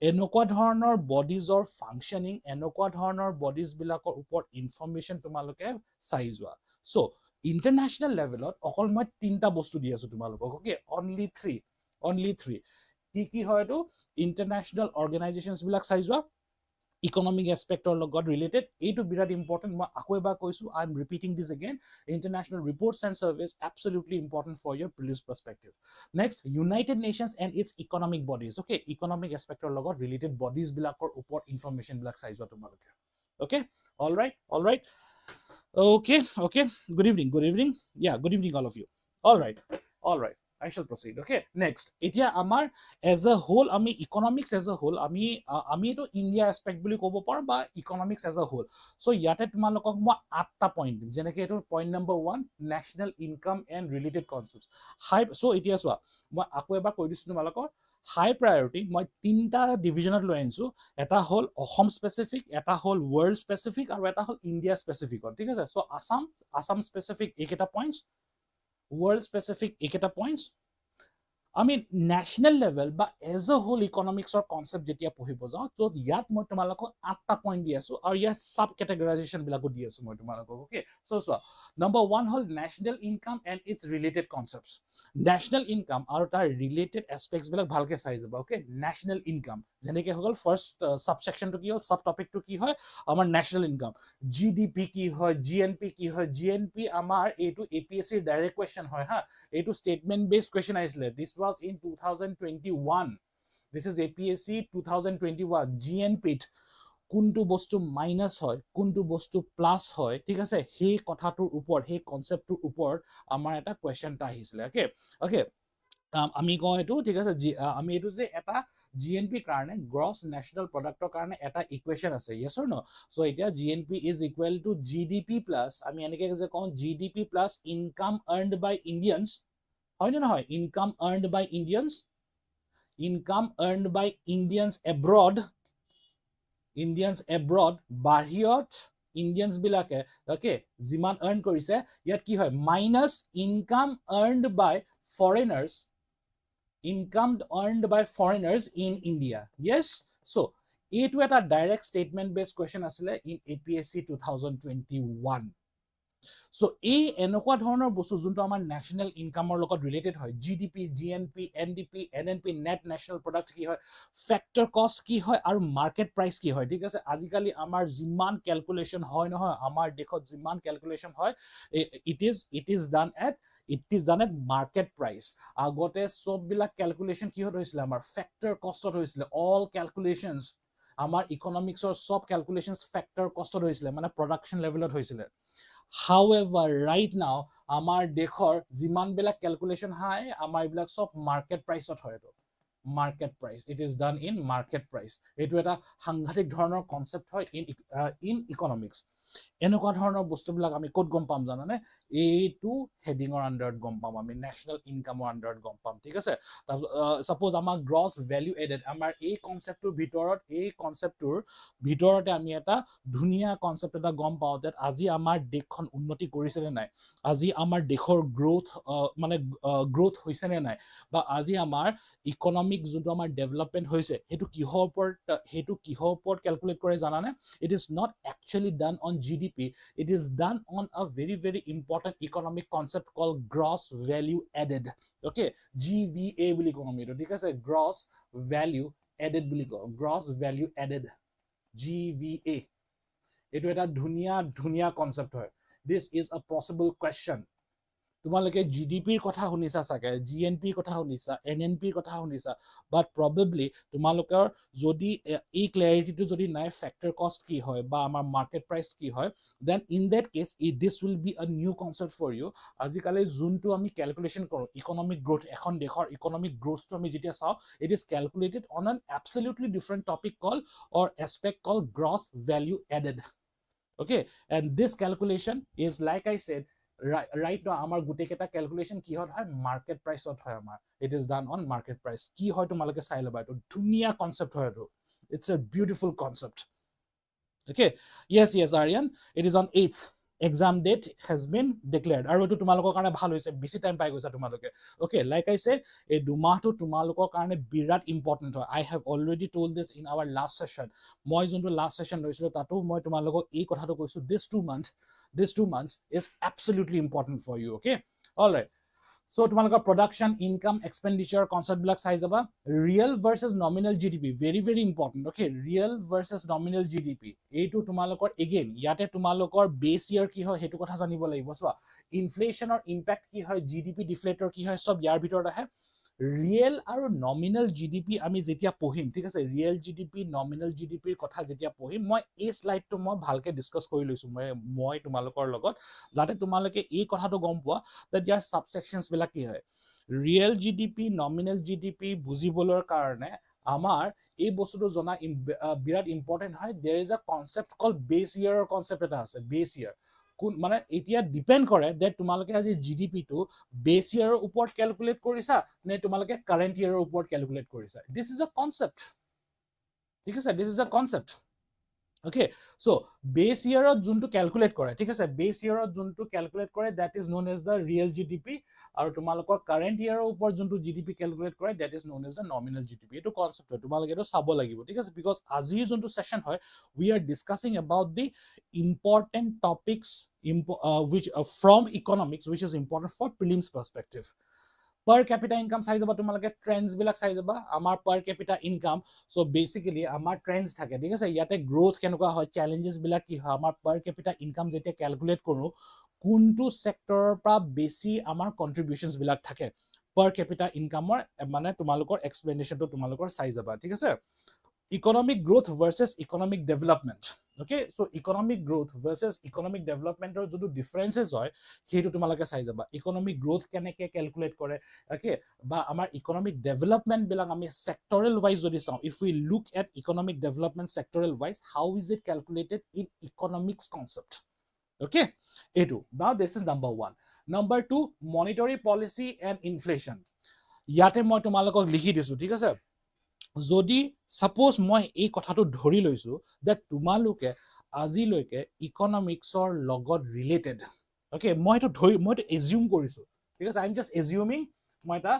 এনেকুৱা ধৰণৰ বডিজৰ ফাংচনিং, এনেকুৱা ধৰণৰ বডিজ বিলাকৰ ওপৰত ইনফৰমেশ্যন তোমালোকে চাই যোৱা। চ' ইণ্টাৰনেশ্যনেল লেভেলত অকল মই 3টা বস্তু দি আছো তোমালোকক, অ'কে, অনলি থ্ৰী। কি হয় এইটো, ইণ্টাৰনেশ্যনেল অৰ্গেনাইজেশ্যনছ বিলাক চাই যোৱা, ইকনমিক এছপেক্টৰ লগত ৰিলেটেড, এইটো বিৰাট ইম্পৰ্টেণ্ট। মই আকৌ এবাৰ কৈছোঁ, I am repeating this again, international reports and surveys absolutely important for your prelims perspective. Next, united nations and its economic bodies, okay, economic এছপেক্টৰ লগত ৰিলেটেড বডিজ বিলাকৰ ওপৰত ইনফৰমেশ্যন বিলাক চাই যোৱা তোমালোকে। Okay, all right. Okay, good evening, yeah, good evening all of you. All right, I shall proceed. Okay, next, এতিয়া আমাৰ as a whole, আমি economics as a whole, আমি এইটো ইণ্ডিয়া এছপেক্ট বুলি ক'ব পাৰোঁ বা economics as a whole. So ইয়াতে তোমালোকক মই 8টা পইণ্ট দিম, যেনেকৈ এইটো point number 1, national income and related concepts. So' এতিয়া চোৱা, মই আকৌ এবাৰ কৈ দিছোঁ তোমালোকৰ, হাই প্ৰায়ৰিটি মই 3টা ডিভিজনত লৈ আনিছোঁ, এটা হ'ল অসম স্পেচিফিক, এটা হ'ল ৱৰ্ল্ড স্পেচিফিক, আৰু এটা হ'ল ইণ্ডিয়া স্পেচিফিকত, ঠিক আছে। চ' আসাম স্পেচিফিক এইকেইটা পইণ্টছ, ৱৰ্ল্ড স্পেচিফিক এইকেইটা পইণ্টছ, আমি ন্যাশনাল লেভেল বা এজ এ হোল ইকনমিক্সৰ কনসেপ্ট যেতিয়া পঢ়িব যাওঁ তো ইয়াত মই তোমালোকক 8টা পইণ্ট দি আছো আৰু ইয়াৰ সাব কেটেগৰাইজেশ্যন বিলাকো দি আছো মই তোমালোকক okay so number 1 hall national income and it's related concepts national income আৰু তাৰ ৰিলেটেড এসপেক্টস বিলাক ভালকে চাই যাবা ওকে ন্যাশনাল ইনকাম যেনেকৈ হৈ গল ফাৰ্স্ট সাবসেকশনটো কি হল সাব টপিকটো কি হয় আমাৰ ন্যাশনাল ইনকাম জিডিপি কি হয় জিএনপি কি হয় জিএনপি আমাৰ এইটো এপিএসসি ডাইৰেক্ট কোৱেশ্চন হয় হা এইটো স্টেটমেন্ট বেসড কোৱেশ্চন আহিছিলে this was in 2021 this is APSC 2021 GNP কোনটো বস্তু মাইনাস হয় কোনটো বস্তু প্লাস হয় ঠিক আছে সেই কথাটোৰ ওপৰত সেই কনসেপ্টটোৰ ওপৰত আমাৰ এটা কোৱেশ্চনটা আহিছিলে ওকে ওকে আমি কওঁ এটো ঠিক আছে আমি এটো যে এটা জিএনপি কাৰণে গ্ৰছ ন্যাশনাল প্ৰডাক্টৰ কাৰণে এটা ইকুৱেশন আছে yes or no সো এতিয়া GNP is equal to GDP plus আমি এনেকৈ যে কওঁ জিডিপি প্লাস ইনকাম আৰ্নড বাই ইণ্ডিয়ানছ হয় না নহয় ইনকাম আৰ্নড বাই ইণ্ডিয়ানছ ইনকাম আৰ্নড বাই ইণ্ডিয়ানছ এব্ৰড বাহিৰত ইণ্ডিয়ানছ বিলাকে ওকে যিমান আৰ্ন কৰিছে ইয়াত কি হয় minus income আৰ্নড by foreigners income earned by foreigners in India yes so এইটো এটা ডাইৰেক্ট স্টেটমেন্ট বেসড কোৱেশ্চন আছিল ইন APSC 2021 সো এই এনেকুৱা ধৰণৰ বস্তু যোনটো আমাৰ ন্যাশনাল ইনকামৰ লগত ৰিলেটেড হয় GDP GNP NDP NNP net national product কি হয় ফ্যাক্টৰ কষ্ট কি হয় আৰু মাৰ্কেট প্ৰাইস কি হয় ঠিক আছে আজিকালি আমাৰ যিমান ক্যালকুলেশন হয় নহয় আমাৰ দেখত যিমান ক্যালকুলেশন হয় it is done at market price আগতে সব বিলাক ক্যালকুলেশন কি হৈছিল আমাৰ ফ্যাক্টৰ কষ্টত হৈছিল all calculations আমাৰ ইকনমিক্সৰ সব ক্যালকুলেশনস ফ্যাক্টৰ কষ্টত হৈছিল মানে প্ৰডাকশন লেভেলত হৈছিল however right now আমাৰ দেখৰ যিমান বিলাক ক্যালকুলেশন হয় আমাৰ ইবিলাক সব মাৰ্কেট প্ৰাইসত হয় তো market price it is done in market price এটো এটা সাংঘাতিক ধৰণৰ কনসেপ্ট হয় in economics এনেকুৱা ধৰণৰ বস্তুবিলাক আমি ক'ত গম পাম জানানে এইটো হেডিঙৰ আন্ডাৰত গম পাম আমি ন্যাশনাল ইনকামৰ আন্ডাৰত গম পাম ঠিক আছে সাপোজ আমাৰ গ্ৰছ ভ্যালু এডেড আমাৰ এই কনসেপ্টৰ ভিতৰতে আমি এটা ধুনিয়া কনসেপ্ট এটা গম পাও যে আজি আমাৰ দেশখন উন্নতি কৰিছে নে নাই আজি আমাৰ দেশৰ গ্ৰোথ হৈছে নে নাই বা আজি আমাৰ ইকনমিক যোনটো আমাৰ ডেভেলপমেন্ট হৈছে হেতু কিহৰ ওপৰত ক্যালকুলেট কৰে জানানে it is not actually done on GDP it is done on a very very important economic concept called gross value added okay GVA বুলি কম আমি ঠিক আছে gross value added বুলি কম gross value added GVA এটো এটা ধুনিয়া কনসেপ্ট হয় this is a possible question তোমালোকে জিডিপিৰ কথা শুনিছা সাকে জিএনপিৰ কথা শুনিছা এনএনপিৰ কথা শুনিছা বাট প্ৰবাবলি তোমালোকৰ যদি এই ক্লাৰিটিটো যদি নাই ফ্যাক্টৰ কষ্ট কি হয় বা আমাৰ মাৰ্কেট প্ৰাইস কি হয় then in that case this will be a new concept for you আজিকালি যোনটো আমি ক্যালকুলেশন কৰো ইকনমিক গ্ৰোথ এখন দেশৰ ইকনমিক গ্ৰোথটো আমি যেতিয়া চাও it is calculated on an absolutely different topic called or aspect called gross value added okay and this calculation is like I said right now আমাৰ গুটে কেটা ক্যালকুলেশন কি হয় মাৰ্কেট প্ৰাইসত হয় আমাৰ it is done on market price কি হয় তোমালোকে চাই লবা এটো ধুনিয়া কনসেপ্ট হয় এটো it's a beautiful concept okay yes Aryan it is on 8th exam date has been declared আৰু এটো তোমালোকৰ কাৰণে ভাল হৈছে বেছি টাইম পাই গৈছা তোমালোকে okay like I said এই দুমাহটো তোমালোকৰ কাৰণে বিৰাট ইম্পৰ্টেন্ট হয় I have already told this in our last session মই যোনটো লাষ্ট সেশন লৈছিলো তাতো মই তোমালোকক এই কথাটো কৈছো this 2 months is absolutely important for you okay all right so তোমালোকৰ production income expenditure concept বিলাক চাই যাবা real versus nominal GDP very very important okay real versus nominal GDP এইটো তোমালোকৰ again ইয়াতে তোমালোকৰ base year কি হয় হেতু কথা জানিব লাগিব সো inflation or impact কি হয় GDP deflator কি হয় সব ইয়াৰ ভিতৰত আহে real আৰু nominal GDP আমি যেতিয়া পঢ়িম ঠিক আছে real GDP nominal GDP ৰ কথা যেতিয়া পঢ়িম মই এই স্লাইডটো মই ভালকে ডিসকাস কৰি লৈছো মই তোমালোকৰ লগত যাতে তোমালোকে এই কথাটো গম পোৱা that ইয়াৰ সাবসেকশনস বিলাক কি হয় real GDP nominal GDP বুজিবলৰ কাৰণে আমাৰ এই বস্তুটো জনা বিৰাট ইম্পৰ্টেন্ট হয় there is a concept called base year concept এটা আছে base year মানে এতিয়া ডিপেন্ড কৰে যে তোমালোকে আজি জিডিপি টো বেস ইয়াৰৰ ওপৰত ক্যালকুলেট কৰিছা নে তোমালোকে কাৰেন্ট ইয়াৰৰ ওপৰত ক্যালকুলেট কৰিছা দিস ইজ আ কনসেপ্ট ঠিক আছে this is a concept Okay, so base year যোনটো ক্যালকুলেট কৰে ঠিক আছে বেস ইয়াৰত যোনটো ক্যালকুলেট কৰে that is known as the real GDP আৰু তোমালোকৰ কাৰেন্ট ইয়াৰৰ ওপৰত যোনটো GDP ক্যালকুলেট কৰে that is known as the nominal GDP এটো কনসেপ্ট হয় তোমালোকে এটো চাব লাগিব ঠিক আছে because আজিৰ যোনটো সেশন হয় we are discussing about the important topics which from economics which is important for prelims perspective per capita income size about তোমালোকে ট্রেন্ডস বিলাক চাই যাবা আমাৰ per capita income so basically আমাৰ ট্ৰেন্ডস থাকে ঠিক আছে ইয়াতে গ্ৰোথ কেনেকুৱা হয় চ্যালেঞ্জেস বিলাক কি হয় আমাৰ per capita income যেতিয়া ক্যালকুলেট কৰো কোনটো সেক্টৰৰ পৰা বেছি আমাৰ কন্ট্ৰিবিউশনস বিলাক থাকে per capita incomeৰ মানে তোমালোকৰ এক্সপ্লেনেশনটো তোমালোকৰ চাই যাবা ঠিক আছে economic growth versus economic development okay so economic growth versus economic development or jodu differences hoy hetu tumalake sai jaba economic growth keneke calculate kore okay ba amar economic development bilak ami sectoral wise jodi saw if we look at economic development sectoral wise how is it calculated in economics concept okay etu now this is number 1 number 2 monetary policy and inflation yate moi tumalok likhi disu thik ase যদি suppose মই এই কথাটো ধৰি লৈছো that তোমালোকে আজিলৈকে ইকনমিক্সৰ লগত related okay মই এটা এজিউম কৰিছো ঠিক আছে আই এম জাস্ট এজিউমিং মই এটা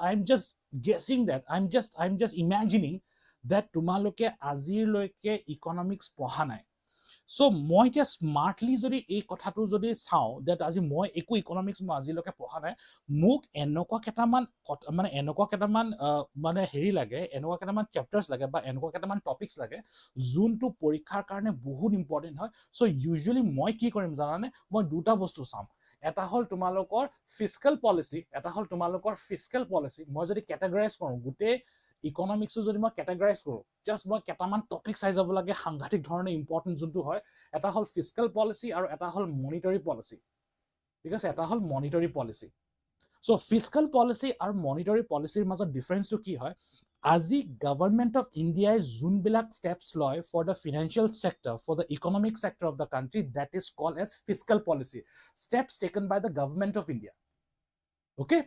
I am just guessing that I am just imagining that তোমালোকে আজিলৈকে ইকনমিক্স পঢ়া নাই so মই এতিয়া স্মার্টলি যদি এই কথাটো যদি চাও দ্যাট আজি মই একো ইকনমিক্স মই আজিলৈকে পঢ়া নাই মোক এনেকুৱা কেটামান মানে হেৰি লাগে এনেকুৱা কেটামান চ্যাপ্টাৰস লাগে বা এনেকুৱা কেটামান টপিকস লাগে যোনটো পৰীক্ষাৰ কাৰণে বহুত ইম্পৰ্টেন্ট হয় সো ইউজুয়ালি মই কি কৰিম জানানে মই দুটা বস্তু চাম এটা হল তোমালোকৰ ফিস্কেল পলিসি এটা হল তোমালোকৰ ফিস্কেল পলিসি মই যদি ক্যাটাগৰাইজ কৰো গুটে ইকনমিক্স যদি মই ক্যাটাগৰাইজ কৰো জাস্ট মই কেটামান টপিক চাই যাব লাগে সাংঘাতিক ধৰণে ইম্পৰ্টেন্ট যোনটো হয় এটা হল ফিস্কেল পলিসি আৰু এটা হল মনিটাৰী পলিসি ঠিক আছে এটা হল monetary policy so fiscal policy আৰু মনিটাৰী পলিসিৰ মাজত ডিফাৰেন্সটো কি হয় আজি গভৰ্নমেন্ট অফ ইণ্ডিয়াই যোনবিলাক স্টেপস লয় for the financial sector for the economic sector of the country that is called as fiscal policy steps taken by the government of India okay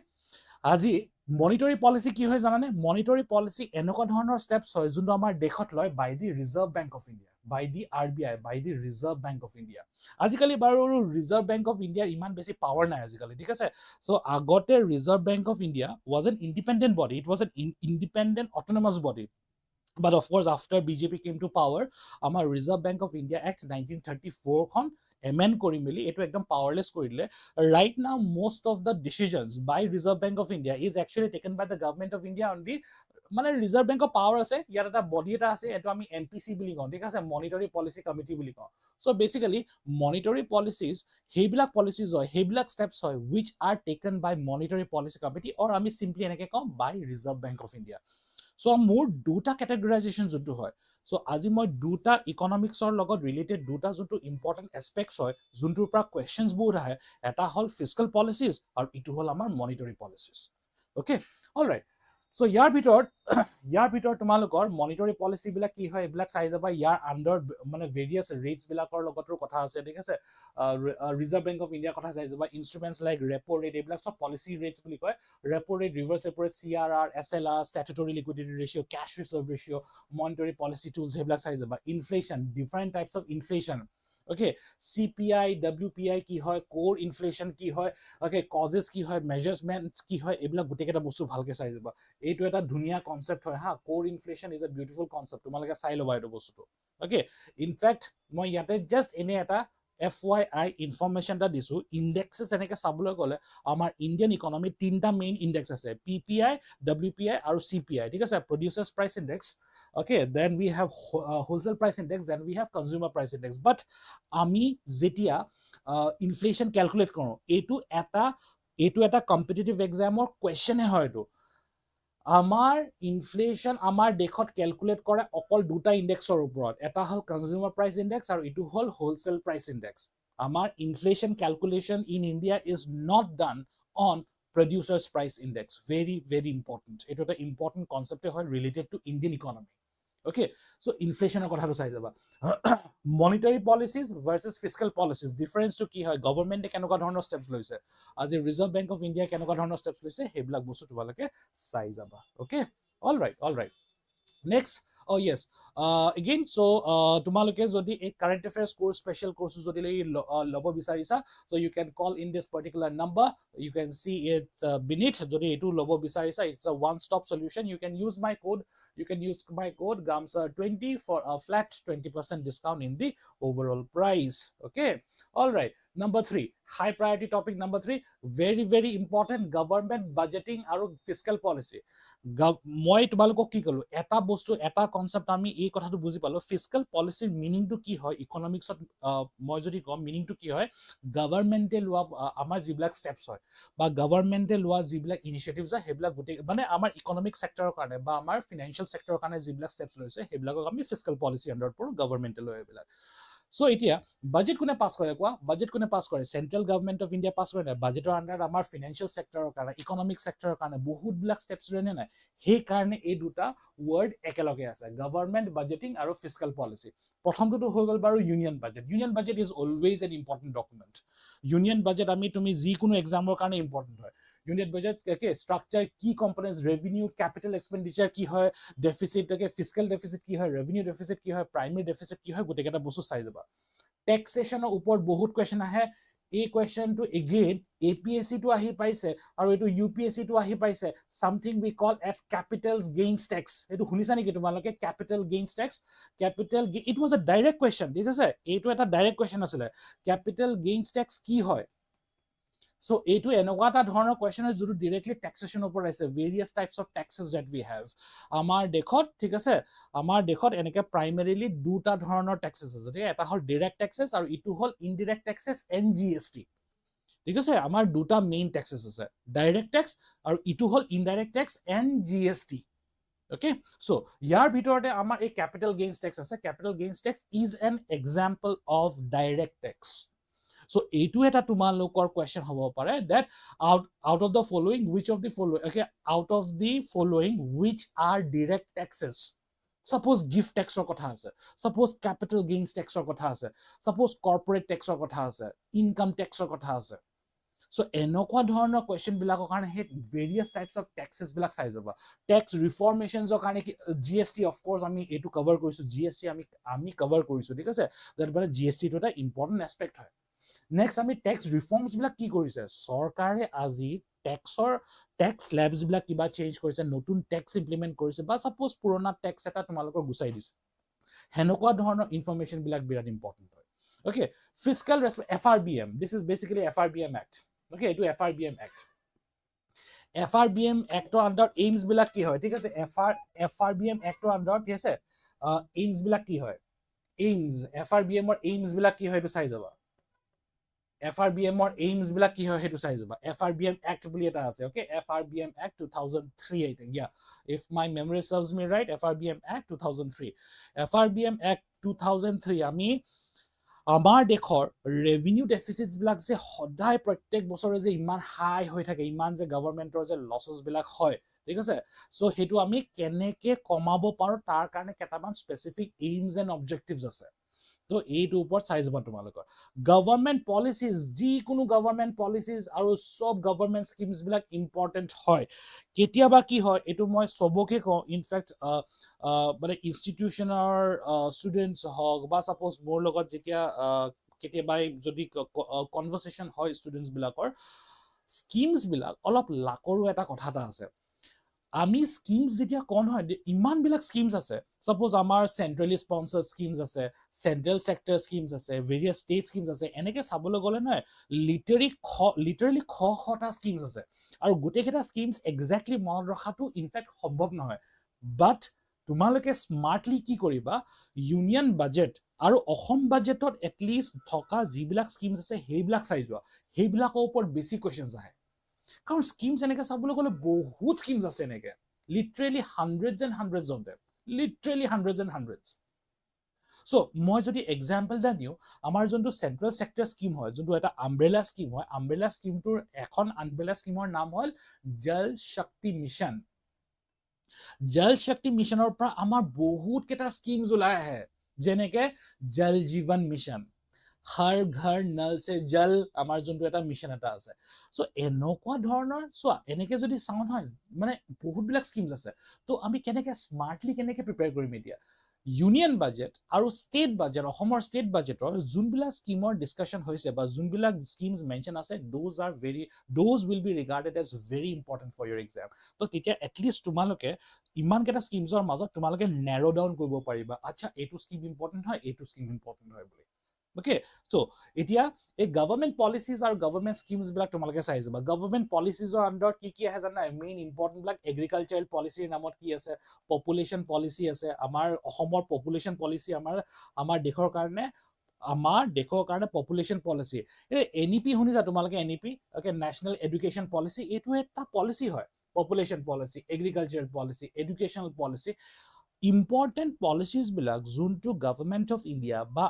আজি মনিটাৰী পলিসি কি হয় জানানে মনিটাৰী পলিসি এনেকুৱা ধৰণৰ steps হয় যোনটো আমাৰ দেশত লয় by the Reserve Bank of India by the RBI by the Reserve Bank of India আজিকালি বাৰু ৰিজাৰ্ভ বেংক অফ ইণ্ডিয়াৰ ইমান বেছি পাৱাৰ নাই আজিকালি ঠিক আছে সো আগতে reserve Bank of India was an independent body it was an independent autonomous body but of course after BJP came to power আমাৰ reserve Bank of India act 1934 খন amend কৰি মিলি এটো একদম পাৱাৰলেছ কৰিলে right now most of the decisions by Reserve Bank of India is actually taken by the government of India only মানে reserve বেংকৰ power আছে ইয়াৰ এটা বডি এটা আছে এটো আমি এমপিসি বুলি কওঁ ঠিক আছে মনিটাৰী পলিসি কমিটি বুলি কওঁ সো বেসিক্যালি মনিটাৰী পলিসিজ হেবিলাক পলিসিজ হয় হেবিলাক স্টেপস হয় which are taken by monetary policy committee or আমি সিম্পলি এনেকে কওঁ by Reserve Bank of India so মোৰ দুটা ক্যাটাগৰাইজেশন যোনটো হয় সো আজি মই দুটা ইকনমিক্সৰ লগত ৰিলেটেড দুটা যোনটো ইম্পৰ্টেন্ট এসপেক্টস হয় যোনটোৰ পৰা কোৱেশ্চনস বহুত আহে এটা হল ফিস্কেল পলিসিজ আৰু ইটো হল আমাৰ monetary policies okay alright so ইয়াৰ ভিতৰত তোমালোকৰ মনিটাৰী পলিসি বিলাক কি হয় এইবিলাক চাই যাবা ইয়াৰ আন্ডাৰ মানে ভেৰিয়াছ ৰেটস বিলাকৰ লগতৰ কথা আছে ঠিক আছে ৰিজাৰ্ভ বেংক অফ ইণ্ডিয়াৰ কথা চাই যাবা ইনস্ট্ৰুমেন্টস লাইক ৰেপো ৰেট এইবিলাক সব পলিসি ৰেটস বুলি কয় repo rate reverse repo rate CRR SLR statutory liquidity ratio cash reserve ratio monetary policy tools এইবিলাক চাই যাবা inflation different types of inflation okay CPI WPI কি হয় কোৰ ইনফ্লেশন কি হয় okay causes কি হয় measurements কি হয় এইবিলাক গুটেকেটা বস্তু ভালকে চাই যাবা এইটো এটা ধুনিয়া কনসেপ্ট হয় হা কোৰ inflation is a beautiful concept তোমালোকে চাই লবা এইটো বস্তুটো okay in fact মই ইয়াতে জাস্ট এনে এটা FYI ইনফৰমেশন এটা দিছো ইনডেক্সেস এনেকে চাবলৈ গলে আমাৰ ইন্ডিয়ান ইকনমি তিনটা মেইন ইনডেক্স আছে PPI WPI আৰু CPI ঠিক আছে producers price index okay then we have wholesale price index then we have consumer price index but আমি যেতিয়া ইনফ্লেশন ক্যালকুলেট কৰো এইটো এটা কম্পিটিটিভ এক্সামৰ কোৱেশ্চন হয়টো আমাৰ ইনফ্লেশন আমাৰ দেশত ক্যালকুলেট কৰে অকল দুটা ইনডেক্সৰ ওপৰত এটা হল কনজিউমাৰ প্ৰাইস ইনডেক্স আৰু ইটো হল হোলসেল প্ৰাইস ইনডেক্স আমাৰ inflation calculation in India is not done on producers price index very important এটো এটা ইম্পৰ্টেন্ট কনসেপ্ট হয় related to Indian economy okay so inflation er kotha sai jaba monetary policies versus fiscal policies difference to ki hoy government e kenoka dhoroner steps loise aji Reserve Bank of India kenoka dhoroner steps loise heblak bostu tubalake sai jaba okay all right Next, oh yes, again, so তোমালোকে যদি এই current affairs course special courses যদি লব বিচাৰিছা, so you can call in this particular number, you can see it beneath. যদি এটো লব বিচাৰিছা, it's a one stop solution. You can use my code GAMSA20 for a flat 20% discount in the overall price. Okay, all right. Number 3, high priority topic number 3, very very important, government budgeting aru fiscal policy. মই তোমালোকক কি কলো, এটা বস্তু এটা concept আমি এই কথাটো বুজি পালো, ফিস্কেল পলিচিৰ মিনিংটো কি হয় ইকনমিক্সত। মই যদি কম মিনিংটো কি হয়, গভৰ্ণমেণ্টে লোৱা আমাৰ যিবিলাক ষ্টেপছ হয় বা গভৰ্ণমেণ্টে লোৱা যিবিলাক ইনিচিয়েটিভছ হয় সেইবিলাক গোটেই মানে আমাৰ ইকনমিক সেক্টৰৰ কাৰণে বা আমাৰ ফিনান্সিয়েল সেক্টৰৰ কাৰণে যিবিলাক ষ্টেপছ লৈছে সেইবিলাকক আমি ফিস্কেল পলিচি আণ্ডাৰত পৰো, গভৰ্ণমেণ্টে লয় এইবিলাক। সো এতিয়া বাজেট কোনে পাস কৰে কোৱা, বাজেট কোনে পাস কৰে, central government of India pass কৰে নাই, বাজেটৰ আণ্ডাৰত আমাৰ ফিনান্সিয়েল সেক্টৰৰ কাৰণে ইকনমিক সেক্টৰৰ কাৰণে বহুত বিলাক ষ্টেপছ লয় নাই, সেই কাৰণে এই দুটা ওয়াৰ্ড একেলগে আছে, গভৰ্ণমেণ্ট বাজেটিং আৰু ফিস্কেল পলিচি। প্ৰথমটো হৈ গল বাৰু union budget. Union budget is always N important document. Union budget আমি তুমি যিকোনো এক্সামৰ কাৰণে ইম্পৰ্টেন্ট হয়। ইউনিয়ন বাজেট কে স্ট্রাকচার কি কম্পোনেন্টস, রেভিনিউ, ক্যাপিটাল এক্সপেন্ডিচার কি হয়, ডেফিসিট কে ফিস্কেল ডেফিসিট কি হয়, রেভিনিউ ডেফিসিট কি হয়, প্রাইমারি ডেফিসিট কি হয়, গোটেইকেইটা বস্তু চাই যাবা। টেক্সেশনৰ ওপৰত বহুত কোৱেশ্চন আহে, এই কোৱেশ্চনটো এগেইন APSC টো আহি পাইছে আৰু এইটো UPSC টো আহি পাইছে, something we call as capitals gains tax. এইটো শুনিছা নেকি তোমালোকে, capital gains tax? Capital it was a direct question, ঠিক আছে, এইটো এটা ডাইৰেক্ট কোৱেশ্চন আছিলে, ক্যাপিটাল গেইনস ট্যাক্স কি হয়। So এইটো এনেকুৱা এটা ধৰণৰ কোৱেশ্চন হয় যোনটো ডাইৰেক্টলি ট্যাক্সেশন ওপৰত আছে, various types of taxes that we have আমাৰ দেশত, ঠিক আছে। আমাৰ দেশত এনেকে প্ৰাইমাৰিলি দুটা ধৰণৰ ট্যাক্সেস আছে, ঠিক আছে, এটা হ'ল ডাইৰেক্ট ট্যাক্সেস আৰু ইটো হ'ল ইনডাইৰেক্ট ট্যাক্সেস NGST, ঠিক আছে। আমাৰ দুটা মেইন ট্যাক্সেস আছে, ডাইৰেক্ট ট্যাক্স আৰু ইটো হ'ল indirect tax NGST। Okay, so ইয়াৰ ভিতৰতে আমাৰ এই ক্যাপিটাল গেইনস ট্যাক্স আছে। Capital gains tax is an example of direct tax. So এইটো এটা তোমালোকৰ কোৱেশ্চন হ'ব পাৰে that out of the following which of the following, okay, out of the following which are direct taxes. Suppose gift tax ৰ কথা আছে, suppose capital gains tax ৰ কথা আছে, suppose corporate tax ৰ কথা আছে, income tax ৰ কথা আছে। So এনেকুৱা ধৰণৰ কোৱেশ্চন বিলাকৰ কাৰণে হে ভেৰিয়াছ টাইপস অফ ট্যাক্সেস বিলাক চাই যাবা। ট্যাক্স ৰিফৰ্মেশনছ ৰ কাৰণে GST অফ কোৰ্স আমি এটো কভাৰ কৰিছো, GST আমি কভাৰ কৰিছো, ঠিক আছে, দ্যাট মানে GST টো এটা ইম্পৰ্টেন্ট এসপেক্ট হয়। নেক্সট আমি ট্যাক্স ৰিফৰ্মছ বিলাক কি কৰিছে, চৰকাৰে আজি ট্যাক্স স্ল্যাবছ বিলাক কিবা চেঞ্জ কৰিছে, নতুন ট্যাক্স ইমপ্লিমেন্ট কৰিছে, বা সাপোজ পুৰণা ট্যাক্স এটা তোমালোকৰ গুচাই দিছে, হেনেকুৱা ধৰণৰ ইনফৰমেশন বিলাক বিৰাট ইম্পৰ্টেন্ট হয়। Okay, fiscal FRBM, this is basically FRBM act. Okay, এটো FRBM এক্ট। FRBM এক্টৰ আন্ডাৰত এইমছ বিলাক কি হয়, ঠিক আছে, FRBM এক্টৰ আন্ডাৰত কি আছে, এইমছ বিলাক কি হয়, এইমছ FRBM ৰ এইমছ বিলাক কি হয়, এটো চাই যাবা। FRBM ৰ এইমছ বিলাক কি হয় হেতু চাই যাবা। FRBM Act বুলি এটা আছে, okay, FRBM Act 2003, I think, yeah, if my memory serves me right, FRBM Act 2003। FRBM Act 2003 আমি আমাৰ দেশৰ ৰেভিনিউ ডেফিসিটস বিলাক যে সদায় প্ৰত্যেক বছৰে যে ইমান হাই হৈ থাকে, ইমান যে গভৰ্ণমেণ্টৰ যে লসেস বিলাক হয়, ঠিক আছে, সো হেতু আমি কেনেকে কমাব পাৰো তাৰ কাৰণে কেটামান স্পেসিফিক এইমছ এণ্ড অবজেক্টিভস আছে। তো এইটো ওপৰত চাই যাবা তোমালোকৰ। গভৰ্ণমেণ্ট পলিচিজ, যিকোনো গভৰ্ণমেণ্ট পলিচিজ আৰু সব গভৰ্ণমেণ্ট স্কিমছ বিলাক ইম্পৰ্টেন্ট হয়। কেতিয়াবা কি হয়, এইটো মই সবকে কওঁ, ইনফেক্ট মানে ইনষ্টিটিউচনৰ ষ্টুডেণ্টছ হওক বা সাপোজ মোৰ লগত যেতিয়া কেতিয়াবা যদি কনভাৰসেশন হয় ষ্টুডেণ্টছ বিলাকৰ, স্কিমছ বিলাক অলপ লাকৰো এটা কথা এটা আছে। আমি স্কিমছ যেতিয়া কোন হয়, ইমান বিলাক স্কিমছ আছে, সাপোজ আমাৰ সেন্ট্ৰালি স্পন্সৰ্ড স্কিমছ আছে, সেন্ট্ৰেল সেক্টৰ স্কিমছ আছে, ভেৰিয়াছ ষ্টেট স্কিমছ আছে, এনেকে চাবলৈ গলে নহয় লিটাৰেলি খটা স্কিমছ আছে, আৰু গোটেইকেইটা স্কিমছ এক্স্যাক্টলি মনত ৰখাটো ইনফেক্ট সম্ভৱ নহয়। বাট তোমালোকে স্মাৰ্টলি কি কৰিবা, ইউনিয়ন বাজেট আৰু অসম বাজেটত এটলিষ্ট থকা যিবিলাক স্কিমছ আছে সেইবিলাক চাই যোৱা, সেইবিলাকৰ ওপৰত বেছি কোৱেশ্চনছ আহে। কাৰণ স্কিমছ এনেকে চাবলৈ গলে বহুত স্কিমছ আছে, এনেকে literally hundreds and hundreds of them, literally hundreds and hundreds. So মই যদি এক্সাম্পল এটা দিওঁ, আমাৰ যোনটো চেন্ট্ৰেল সেক্টৰ স্কিম হয়, যোনটো এটা আমব্ৰেলা স্কিম হয়, আমব্ৰেলা স্কিমটোৰ এখন আমব্ৰেলা স্কিমৰ নাম হ'ল জল শক্তি মিছন। জল শক্তি মিছনৰ পৰা আমাৰ বহুত কেইটা স্কিমছ ওলাই আহে, যেনেকে জল জীৱন মিছন, হৰ ঘৰ নল সে জল আমাৰ যোনটো এটা মিছন এটা আছে সো এনেকুৱা ধৰণৰ চোৱা এনেকে যদি চাওঁ নহয় মানে বহুতবিলাক স্কিমছ আছে তো আমি কেনেকে স্মাৰ্টলি কেনেকে প্ৰিপেয়াৰ কৰিম এতিয়া ইউনিয়ন বাজেট আৰু ষ্টেট বাজেট অসমৰ ষ্টেট বাজেটৰ যোনবিলাক স্কিমৰ ডিছকাশ্যন হৈছে বা যোনবিলাক স্কিমছ মেনশ্যন আছে those will be regarded as very important for your exam তো তেতিয়া এটলিষ্ট তোমালোকে ইমানকেইটা স্কিমছৰ মাজত তোমালোকে নেৰো ডাউন কৰিব পাৰিবা আচ্ছা এইটো স্কিম ইম্পৰ্টেণ্ট হয় এইটো স্কিম ইম্পৰ্টেণ্ট হয় বুলি Okay, so এতিয়া এই গভৰ্নমেন্ট পলিচিজ আৰু গভৰ্নমেন্ট স্কিমছ বিলাক তোমালোকে চাই যাবা গভৰ্নমেন্ট পলিচিজৰ আন্ডাৰত কি আহে জানা মেইন ইম্পৰ্টেণ্ট বিলাক এগ্ৰিকালচাৰেল পলিচিৰ নামত কি আছে পপুলেশ্যন পলিচি আছে আমাৰ অসমৰ পপুলেশ্যন পলিচি আমাৰ দেশৰ কাৰণে পপুলেশ্যন পলিচি এই এনইপি শুনিছা তোমালোকে NEP okay national education policy এইটো এটা পলিচি হয় population policy agricultural policy educational policy important policies বিলাক যোনটো গভৰ্নমেন্ট অফ ইণ্ডিয়া বা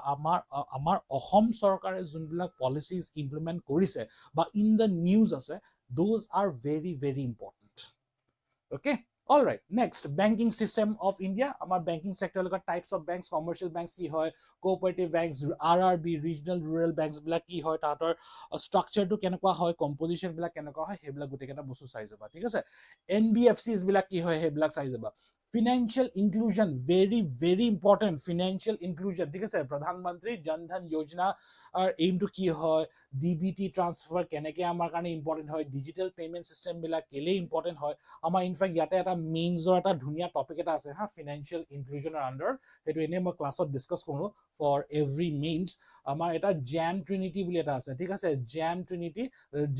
আমাৰ অসম চৰকাৰে যোনবিলাক পলিচিজ ইমপ্লিমেণ্ট কৰিছে বা ইন দ্য নিউজ আছে those R very very important okay all right next banking system of India আমাৰ বেংকিং চেক্টৰৰ লগত types of banks commercial banks কি হয় cooperative banks RRB regional rural banks বিলাক কি হয় তাহাঁতৰ ষ্ট্ৰাকচাৰটো কেনেকুৱা হয় কম্পজিশ্যন বিলাক কেনেকুৱা হয় সেইবিলাক গোটেইকেইটা বস্তু চাই যাবা ঠিক আছে এনবিএফচিজ বিলাক কি হয় সেইবিলাক চাই যাবা financial inclusion very very important financial inclusion ঠিক আছে প্ৰধানমন্ত্ৰী জন ধন যোজনা আৰ এইমটো কি হয় ডিবিটি ট্ৰান্সফাৰ কেনেকে আমাৰ কাৰণে ইম্পৰ্টেন্ট হয় ডিজিটেল পেমেন্ট সিস্টেম বিলাক কেলে ইম্পৰ্টেন্ট হয় আমাৰ ইনফ্যাক্ট ইয়াতে এটা মেইনছৰ এটা ধুনীয়া টপিক এটা আছে হা ফিনান্সিয়েল ইনক্লুজনৰ আন্ডাৰ সেইটো এনে মই ক্লাছত ডিসকাস কৰো ফৰ এভৰি মেইনছ আমাৰ এটা জ্যাম ট্ৰিনিটি বুলি এটা আছে ঠিক আছে jam Trinity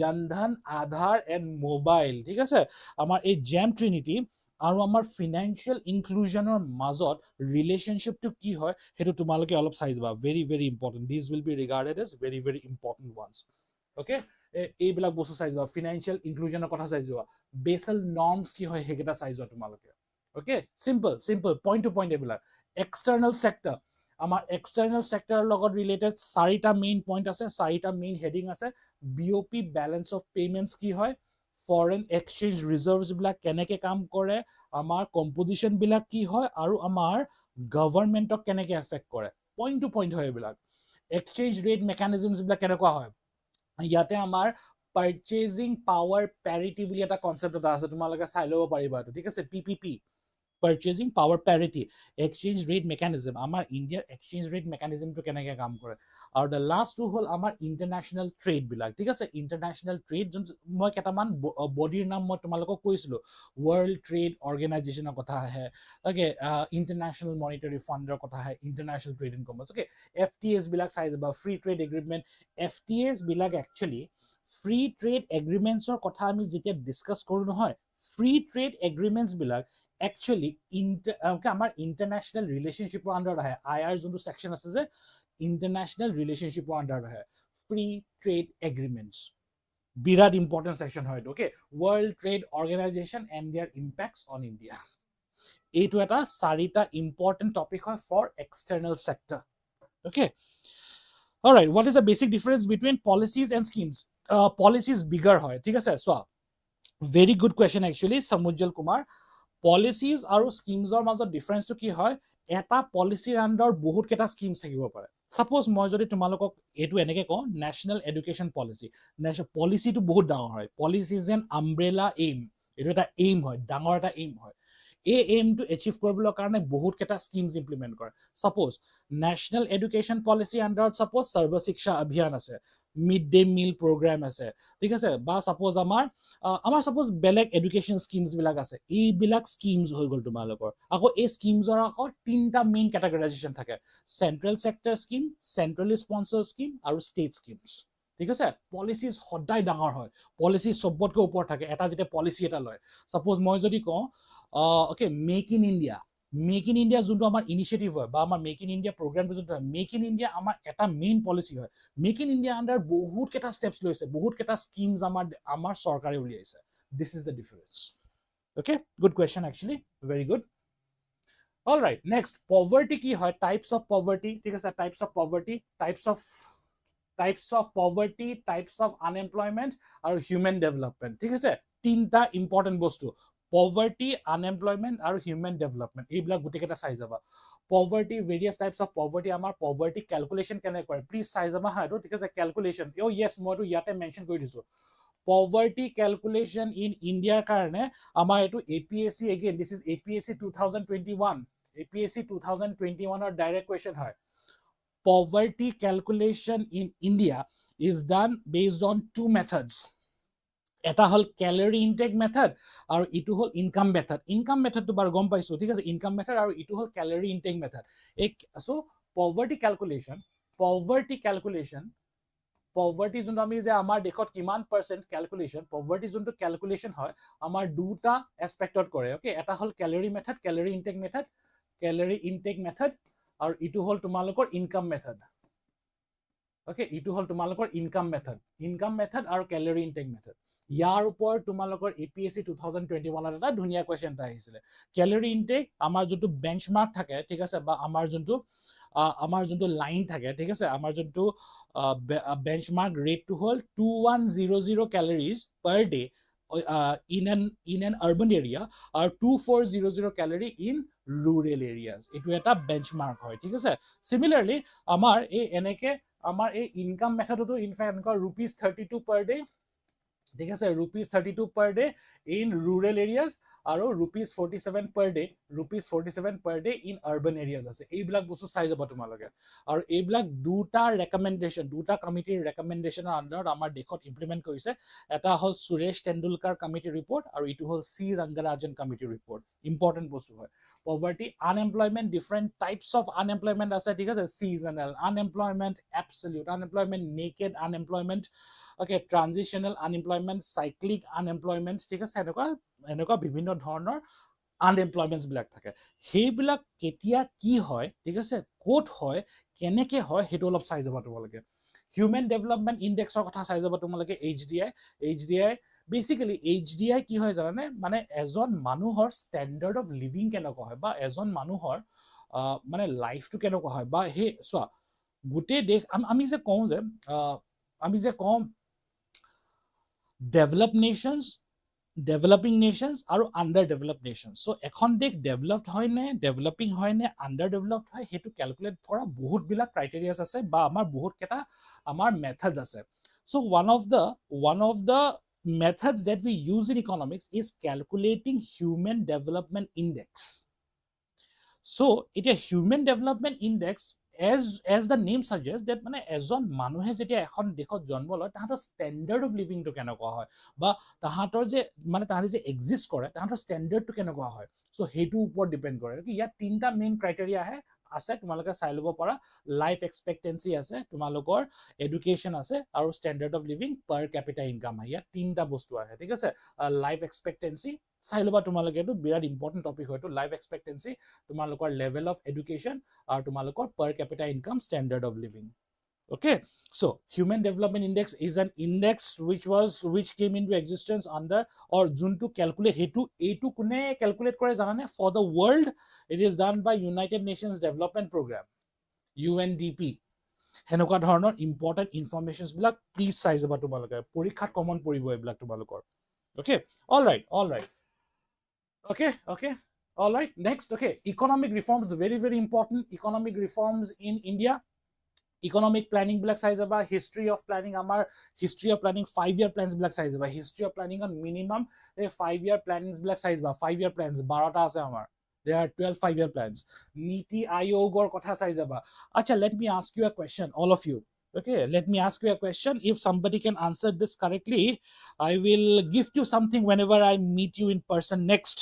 Jan Dhan Aadhaar and mobile ঠিক আছে আমাৰ এই জ্যাম ট্ৰিনিটি আৰু আমাৰ ফিনান্সিয়েল ইনক্লুজনৰ মাজত ৰিলেশনশিপটো কি হয় হেতু তোমালোকে অলপ চাই যাবা very very important this will be regarded as very very important once okay এইবিলাক বস্তু চাই যাবা ফিনান্সিয়েল ইনক্লুজনৰ কথা চাই যাবা বেসেল নৰ্মস কি হয় হেকেটা চাই যোৱা তোমালোকে okay simple point to point এইবিলাক এক্সটাৰ্নেল সেক্টৰ আমাৰ এক্সটাৰ্নেল সেক্টৰৰ লগত ৰিলেটেড চাৰিটা মেইন পইণ্ট আছে চাৰিটা মেইন হেডিং আছে বিওপি বেলেন্স অফ পেমেন্টস কি হয় ফৰেন এক্সচেঞ্জ ৰিজাৰ্ভছ বিলাক কেনেকে কাম কৰে আমাৰ কম্পজিশন বিলাক কি হয় আৰু আমাৰ গভৰ্নমেন্টক কেনেকে এফেক্ট কৰে পইণ্ট টু পইণ্ট হয় এইবিলাক এক্সচেঞ্জ ৰেট মেকানিজমছ বিলাক কেনেকুৱা হয় ইয়াতে আমাৰ পাৰ্চেজিং পাৱাৰ প্যাৰিটি বুলি এটা কনসেপ্ট এটা আছে তোমালোকে চাই ল'ব পাৰিবা ঠিক আছে PPP purchasing power parity exchange rate mechanism আমাৰ ইণ্ডিয়াৰ exchange rate mechanism টো কেনেকে কাম কৰে আৰু the last টো হল আমাৰ international trade বিলাক ঠিক আছে international trade যোন মই কেটামান বডিৰ নাম মই তোমালোকক কৈছিলো world trade organization ৰ কথা আহে ওকে international monetary fund ৰ কথা আহে international trade and commerce okay FTAs বিলাক চাই যাবা free trade agreement FTAs বিলাক actually free trade agreements ৰ কথা আমি যেতিয়া ডিসকাস কৰো নহয় free trade agreements বিলাক actually আমাৰ international relationship under ahe IR যোনটো section আছে যে international relationship under ahe free trade agreements বিৰাট important section হয় okay world trade organization and their impacts on India এইটো এটা চাৰিটা important topic হয় for external sector okay all right what is the basic difference between policies and schemes policies bigger হয় ঠিক আছে so very good question actually Samujjal Kumar policies আৰু স্কিমছৰ মাজত ডিফাৰেন্সটো কি হয় এটা পলিচিৰ আন্ডাৰ বহুত কেটা স্কিমছ থাকিব পাৰে সাপোজ মই যদি তোমালোকক এটো এনেকে কওঁ ন্যাশনাল এডুকেশ্যন পলিচি পলিচিটো বহুত ডাঙৰ হয় policy is an umbrella aim এটো এটা এইম হয় ডাঙৰ এটা এইম হয় এই এইমটো এচিভ কৰিবলৈ কাৰণে বহুত কেটা স্কিমছ ইমপ্লিমেন্ট কৰে সাপোজ ন্যাশনাল এডুকেশ্যন পলিচি আন্ডাৰত সাপোজ সৰ্ব শিক্ষা অভিযান আছে মিড ডে মিল প্ৰগ্ৰাম আছে ঠিক আছে বা সাপোজ আমাৰ সাপোজ বেলেগ এডুকেশ্যন স্কিমছ বিলাক আছে এইবিলাক স্কিমছ হৈ গল তোমালোকৰ আকৌ এই স্কিমছৰ আকৌ তিনটা মেইন ক্যাটাগৰাইজেশন থাকে central sector scheme centrally sponsored scheme আৰু ষ্টেট স্কিমছ ঠিক আছে পলিচিজ সদায় ডাঙৰ হয় পলিচি সবতকৈ ওপৰত থাকে এটা যেটা পলিচি এটা লয় সাপোজ মই যদি কওঁ ওকে মেক ইন ইণ্ডিয়া যোনটো আমাৰ ইনিচিয়েটিভ হয় বা আমাৰ মেক ইন ইণ্ডিয়া প্ৰগ্ৰামটো যোনটো হয় মেক ইন ইণ্ডিয়া আমাৰ এটা মেইন পলিচি হয় মেক ইন ইণ্ডিয়া আন্ডাৰ বহুত কেটা স্টেপছ লৈছে বহুত কেটা স্কিমছ আমাৰ চৰকাৰে উলিয়াইছে this is the difference okay good question actually very good all right next poverty কি হয় types of poverty ঠিক আছে types of poverty types of unemployment আৰু human development ঠিক আছে তিনটা important বস্তু poverty unemployment আৰু human development এইবিলাক গুটেকেটা চাই যাবা poverty, various types of poverty, আমাৰ poverty calculation কেনে কৰে প্লিজ চাই যাবা হা, ঠিক আছে calculation yes মইতো ইয়াতে মেনশন কৰি দিছো poverty calculation in India কাৰণে আমাৰ এটো APSC again this is APSC 2021 APSC 2021 or direct question হয় poverty calculation in India is done based on two methods এটা হল calorie intake method আৰু ইটো হল income method তো বাৰ গম পাইছো ঠিক আছে income method আৰু ইটো হল calorie intake method so poverty যোনটো আমি যে আমাৰ দেখত কিমান পাৰ্সেন্ট ক্যালকুলেশন poverty যোনটো ক্যালকুলেশন হয় আমাৰ দুটা এসপেক্টত কৰে ওকে এটা হল calorie intake method আৰু ইটো হল তোমালোকৰ income method ওকে ইটো হল তোমালোকৰ income method আৰু calorie intake method ইয়াৰ উপৰ তোমালোকৰ APSC 2021 ৰ এটা ধুনিয়া কোৱেশ্চন এটা আহিছিল calorie intake আমাৰ যোনটো বেঞ্চমাৰ্ক থাকে ঠিক আছে বা আমাৰ যোনটো লাইন থাকে ঠিক আছে আমাৰ যোনটো benchmark rate two hall 2100 calories per day in an urban area or 2400 calorie in rural areas etu eta benchmark hoy thik ase similarly amar ei income method to in fact rupees 32 per day ঠিক আছে rupees 32 per day in rural areas আৰু rupees 47 per day in urban areas আছে এইবিলাক বস্তু চাই যাব তোমালোকে আৰু এইবিলাক দুটা কমিটিৰ ৰেকমেন্ডেশনৰ আন্ডাৰত আমাৰ দেখত ইমপ্লিমেন্ট কৰিছে এটা হল সুৰেশ তেণ্ডুলকাৰ কমিটি ৰিপৰ্ট আৰু ইটো হল সি ৰংগৰাজন কমিটি ৰিপৰ্ট ইম্পৰ্টেন্ট বস্তু হয় poverty unemployment different types of unemployment আছে ঠিক আছে seasonal unemployment absolute unemployment naked unemployment okay transitional unemployment cyclic unemployment ঠিক আছে এনেকুৱা বিভিন্ন ধৰণৰ unemployments বিলাক থাকে হেইবিলাক কেতিয়া কি হয় ঠিক আছে কোট হয় কেনেকে হয় হেটো অলপ চাই যাব তোমালোকে human development index ৰ কথা চাই যাব তোমালোকে HDI basically HDI কি হয় জানানে মানে এজন মানুহৰ standard of living কেনেকুৱা হয় বা এজন মানুহৰ মানে লাইফটো কেনেকুৱা হয় বা হে সোৱা গুটে দেশ আমি যে কওঁ developing nations আৰু underdeveloped nations so এখন দেশ developed হয় নে developing হয় নে underdeveloped হয় হেতু ক্যালকুলেট কৰা বহুত বিলাক ক্ৰাইটেৰিয়াছ আছে বা আমাৰ বহুত কেটা আমাৰ মেথডস আছে so one of the methods that we use in economics is calculating human development index so it a human development index as the name suggests that মানে এজন মানুহে যেতিয়া এখন দেখত জন্ম লয় তাহাঁতৰ স্ট্যান্ডাৰ্ড অফ লিভিং তো কেনেকুৱা হয় বা তাহাঁতৰ যে মানে তাহাঁতে যে এক্সিষ্ট কৰে তাহাঁতৰ স্ট্যান্ডাৰ্ড তো কেনেকুৱা হয় সো হেতু ওপৰত ডিপেন্ড কৰে কি ইয়াত তিনটা মেইন ক্ৰাইটেৰিয়া আছে তোমালোকে চাই লব পাৰা লাইফ এক্সপেক্টেন্সি আছে তোমালোকৰ এডুকেশন আছে আৰু standard of living per capital income ইয়াত তিনটা বস্তু আছে ঠিক আছে লাইফ এক্সপেক্টেন্সি চাই লবা তোমালোকে এটো বিৰাট ইম্পৰ্টেন্ট টপিক হয়তো লাইফ এক্সপেক্টেন্সি তোমালোকৰ লেভেল অফ এডুকেশন আৰু তোমালোকৰ পার capital income standard of living okay so human development index is an index which came into existence under or juntu calculate hetu kune calculate kore janane for the world it is done by United Nations Development Program UNDP হেনকা ধৰণৰ important ইনফৰমেশনস বিলাক please চাই যাবা তোমালোকে পৰীক্ষাত common পৰিব এইবিলাক তোমালোকৰ okay all right okay all right next okay economic reforms very important economic reforms in India economic planning black size about history of planning 5-year plans black size about history of planning on minimum 5-year plans black size about 5-year plans 12 ase amar there are 12 5-year plans niti ayog or kotha size about acha let me ask you a question all of you okay let me ask you a question if somebody can answer this correctly I will gift you something whenever I meet you in person next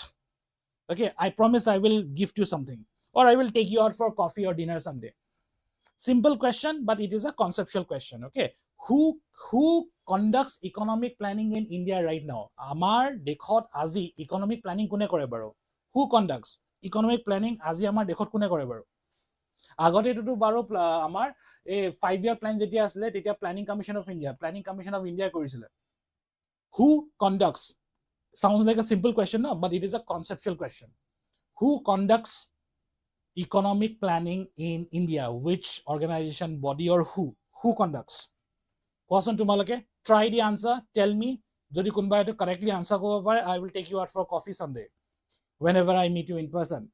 okay I promise I will gift you something or I will take you out for coffee or dinner someday simple question but it is a conceptual question okay who conducts economic planning in India right now amar dekhot aji economic planning kune kore baro who conducts economic planning aji amar dekhot kune kore baro agote etu baro amar a 5-year plan jetia asle tetia planning commission of India korisile who conducts sounds like a simple question no but it is a conceptual question who conducts economic planning in India which organization body or who conducts question tumalake try the answer tell me jodi kunba eto correctly answer kobo pare I will take you out for coffee someday whenever I meet you in person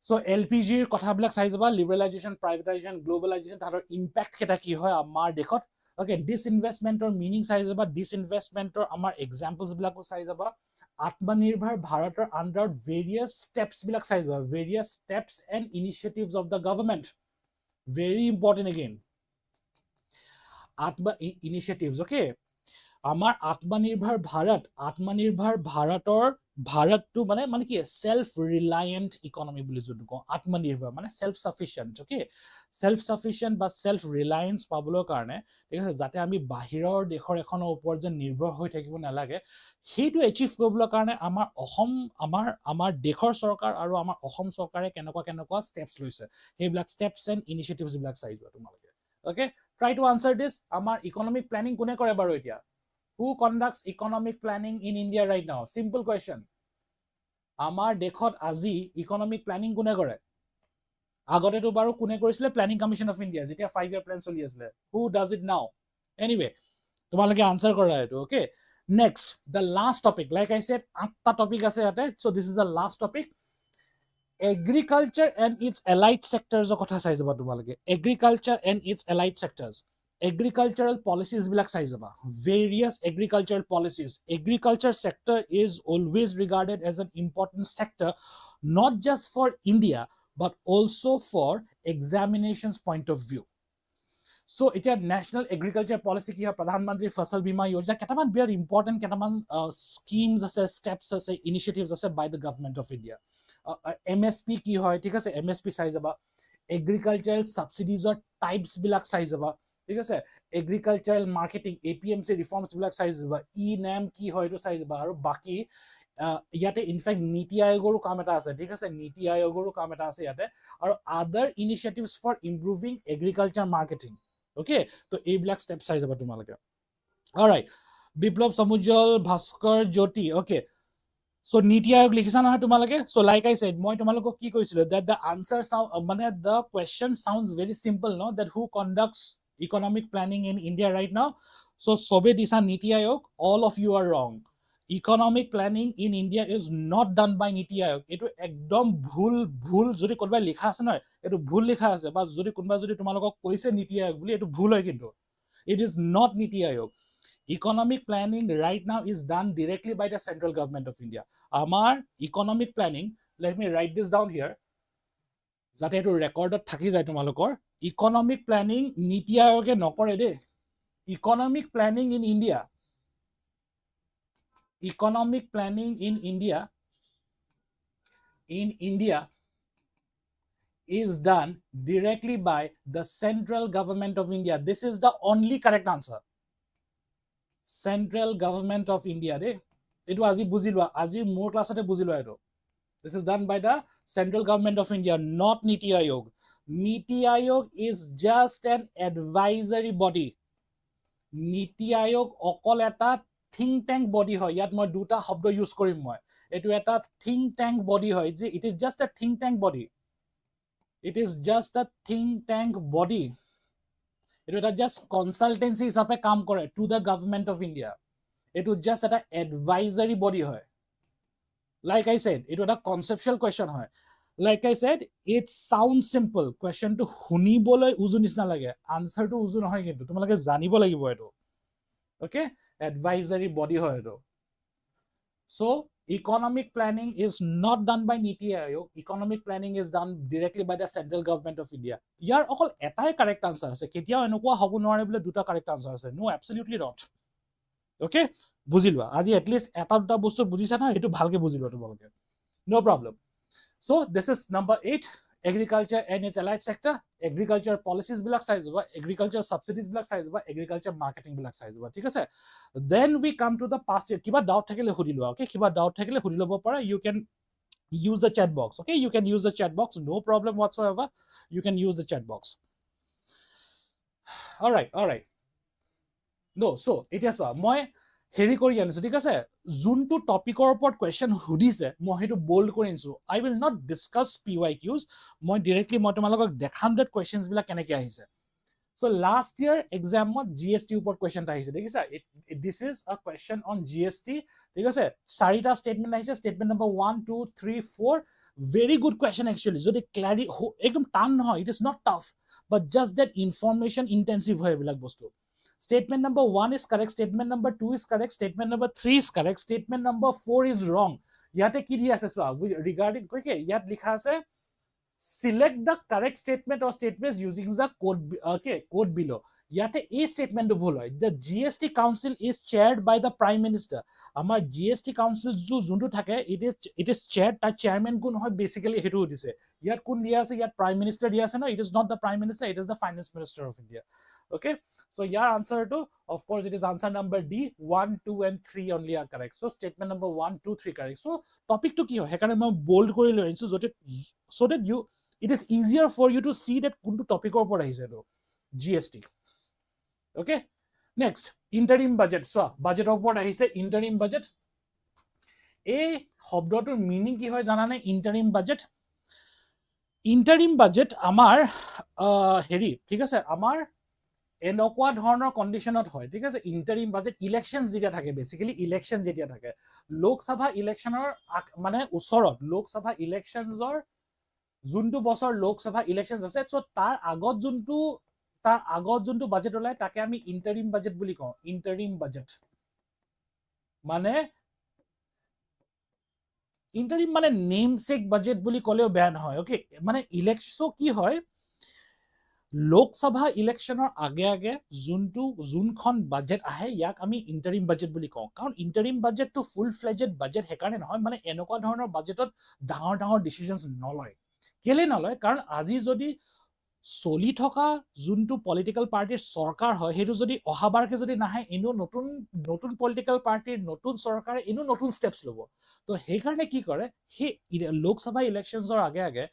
So LPG ৰ কথাবিলাক চাই যাবা লিবাৰেলাইজেশ্যন privatisation গ্লোবালাইজেশ্যন তাৰ impact কেটা কি হয় আমাৰ দেখত ওকে ডিসইনভেস্টমেন্টৰ মিনিং চাই যাবা ডিসইনভেস্টমেন্টৰ আমাৰ এক্সাম্পলস বিলাকো চাই যাবা আত্মনিৰ্ভৰ ভাৰতৰ আন্ডাৰ ভেৰিয়াছ স্টেপস বিলাক চাই যাবা various steps and initiatives of the government very important again atma initiatives okay amar atmanirbhar bharator bharat to mane ki self reliant economy boli jodu ko atmanirbhar mane self sufficient okay self sufficient ba self reliance pabolo karone thik ase jate ami bahiror dekhor ekhono upor je nirbhor hoi thakibo na lage hetu achieve koribolo karone amar dekhor sarkar aru amar ohom sarkare kenokwa steps loise he black steps and initiatives black size tumalage okay try to answer this amar economic planning kone kore baro etia who conducts economic planning in India right now simple question amar dekhot aji economic planning kone kore agote to baru kone korisile planning commission of India jetia 5 year plan choli asle who does it now anyway tumalage answer kora etu okay next the last topic like I said 8 ta topic ase ate so this is the last topic agriculture and its allied sectors o kotha sai jaba tumalage agriculture and its allied sectors agricultural policies bilak sai jaba various agricultural policies agriculture sector is always regarded as an important sector not just for India but also for examinations point of view so it is national agriculture policy ki ha pradhan mantri fasal bima yojana ketaman very important ketaman schemes ase steps ase initiatives ase by the government of India MSP ki hoy thik ase MSP sai jaba agricultural subsidies or types bilak sai jaba ঠিক আছে agricultural marketing APMC reforms বিলাক size বা নাম কি হয় এটো size বা আৰু বাকি ইয়াতে ইনফ্যাক্ট নীতি আয়োগৰ কাম এটা আছে ঠিক আছে নীতি আয়োগৰ কাম এটা আছে ইয়াতে আৰু other initiatives for improving agriculture marketing okay তো এই বিলাক স্টেপ সাইজ বা তোমালকে alright Biplab Samujjal Bhaskar Jyoti okay so niti ayog likhisa na tumalage so like I said moi tumalako ki koisilo that the answer sound mane the question sounds very simple no that who conducts economic planning in India right now so sobe disa niti ayog all of you are wrong economic planning in India is not done by niti ayog eto ekdom bhul jodi korba likha ase na eto bhul likha ase ba jodi kunba jodi tumalako koise niti ayog boli eto bhul hoy kintu it is not niti ayog economic planning right now is done directly by the central government of India amar economic planning let me write this down here jate eto recorded thaki jay tumalokor economic planning niti ayoge nokore de economic planning in India is done directly by the central government of India this is the only correct answer central government of India de etu aji bujilwa aji more class ate bujilwa etu this is done by the central government of India not niti ayog niti ayog is just an advisory body niti ayog okol eta think tank body hoy yat moi duta shobdo use korim moi etu eta think tank body hoy je it is just a think tank body it is just a think tank body it is just consultancy hisabe kaam kore to the government of India it is just a advisory body hoy like I said it is a conceptual question hoy like I said it sounds simple question to huniboloi uju nisna lage answer to uju nohoy kintu tumalage janibo lagibo eto okay advisory body hoy eto so economic planning is not done by niti ayog economic planning is done directly by the central government of India yar okol etai correct answer ase ketia enokwa hobo nore bole duta correct answer ase no absolutely not okay bujilwa aji at least eta duta bostu bujisa na etu bhalke bujilwa tumalage no problem so this is number 8 agriculture and its allied sector agriculture policies bilak size hoba agriculture subsidies bilak size hoba agriculture marketing bilak size hoba thik ase then we come to the past year kiba doubt thakile hudilo okay kiba doubt thakile hudilobo para you can use the chat box okay you can use the chat box no problem whatsoever you can use the chat box all right no so it is moi হেৰি কৰি আনিছো ঠিক আছে যোনটো টপিকৰ ওপৰত question হুদিছে মই হেতু bold কৰি আনিছো I will not discuss PYQs মই directly মই তোমালোকক দেখাম that questions বিলাক কেনেকৈ আহিছে so last year exam ত GST ওপৰত কোৱেশ্চন আহিছে দেখিছা this is a question on GST ঠিক আছে চাৰিটা স্টেটমেন্ট আহিছে statement number 1 2 3 4 very good question actually jodi clarity ekdom tan nohoy it is not tough but just that information intensive hoy bilak bostu statement number 1 is correct statement number 2 is correct statement number 3 is correct statement number 4 is wrong yate ki di ase so regarding okay yat likha ase select the correct statement or statements using the code below yate a statement to bhol hoy the GST council is chaired by the prime minister amar GST council jo juntu thake it is chaired ta chairman kun hoy basically hetu dise yat kun dia ase yat prime minister dia ase no it is not the prime minister it is the finance minister of India okay so your answer to of course it is answer number D 1 2 and 3 only are correct so statement number 1 2 3 correct so topic to ki hoy hekane ma bold kori loi so so that you it is easier for you to see that kuntu topic or por ahise to GST okay next interim budget so budget or por ahise interim budget a shobdo to meaning ki hoy jana nai interim budget amar heri thik ase amar এনেকুৱা ধৰণৰ কন্ডিশনত হয় ঠিক আছে interim budget elections যেটা থাকে basically election যেটা থাকে লোকসভা ইলেকশনৰ মানে ওচৰত লোকসভা ইলেকশনসৰ যোনটো বছৰ লোকসভা ইলেকশনস আছে সো তাৰ আগত যোনটো বাজেট ওলাই তাকে আমি ইন্টারিম বাজেট বুলি কওঁ ইন্টারিম বাজেট মানে ইন্টারিম মানে নেমসেক বাজেট বুলি কলেও বেয়া নহয় ওকে মানে ইলেকশন কি হয় লোকসভা ইলেকশনৰ আগে যোনখন বাজেট আহে ইয়াক আমি ইন্টাৰিম বাজেট বুলি কওঁ কাৰণ interim budget to full fledged budget হেকাৰণে নহয় মানে এনেকুৱা ধৰণৰ বাজেটত ডাঙৰ ডিসিশনস নলয় কেলে নলয় কাৰণ আজি যদি চলি থকা যোনটো পলিটিক্যাল পাৰ্টিৰ সৰকাৰ হয় হেতু যদি অহাবাৰকে যদি নাহে এনো নতুন পলিটিক্যাল পাৰ্টিৰ নতুন সৰকাৰে এনো নতুন স্টেপস লব তো হেকাৰণে কি কৰে হে লোকসভা ইলেকশনসৰ আগে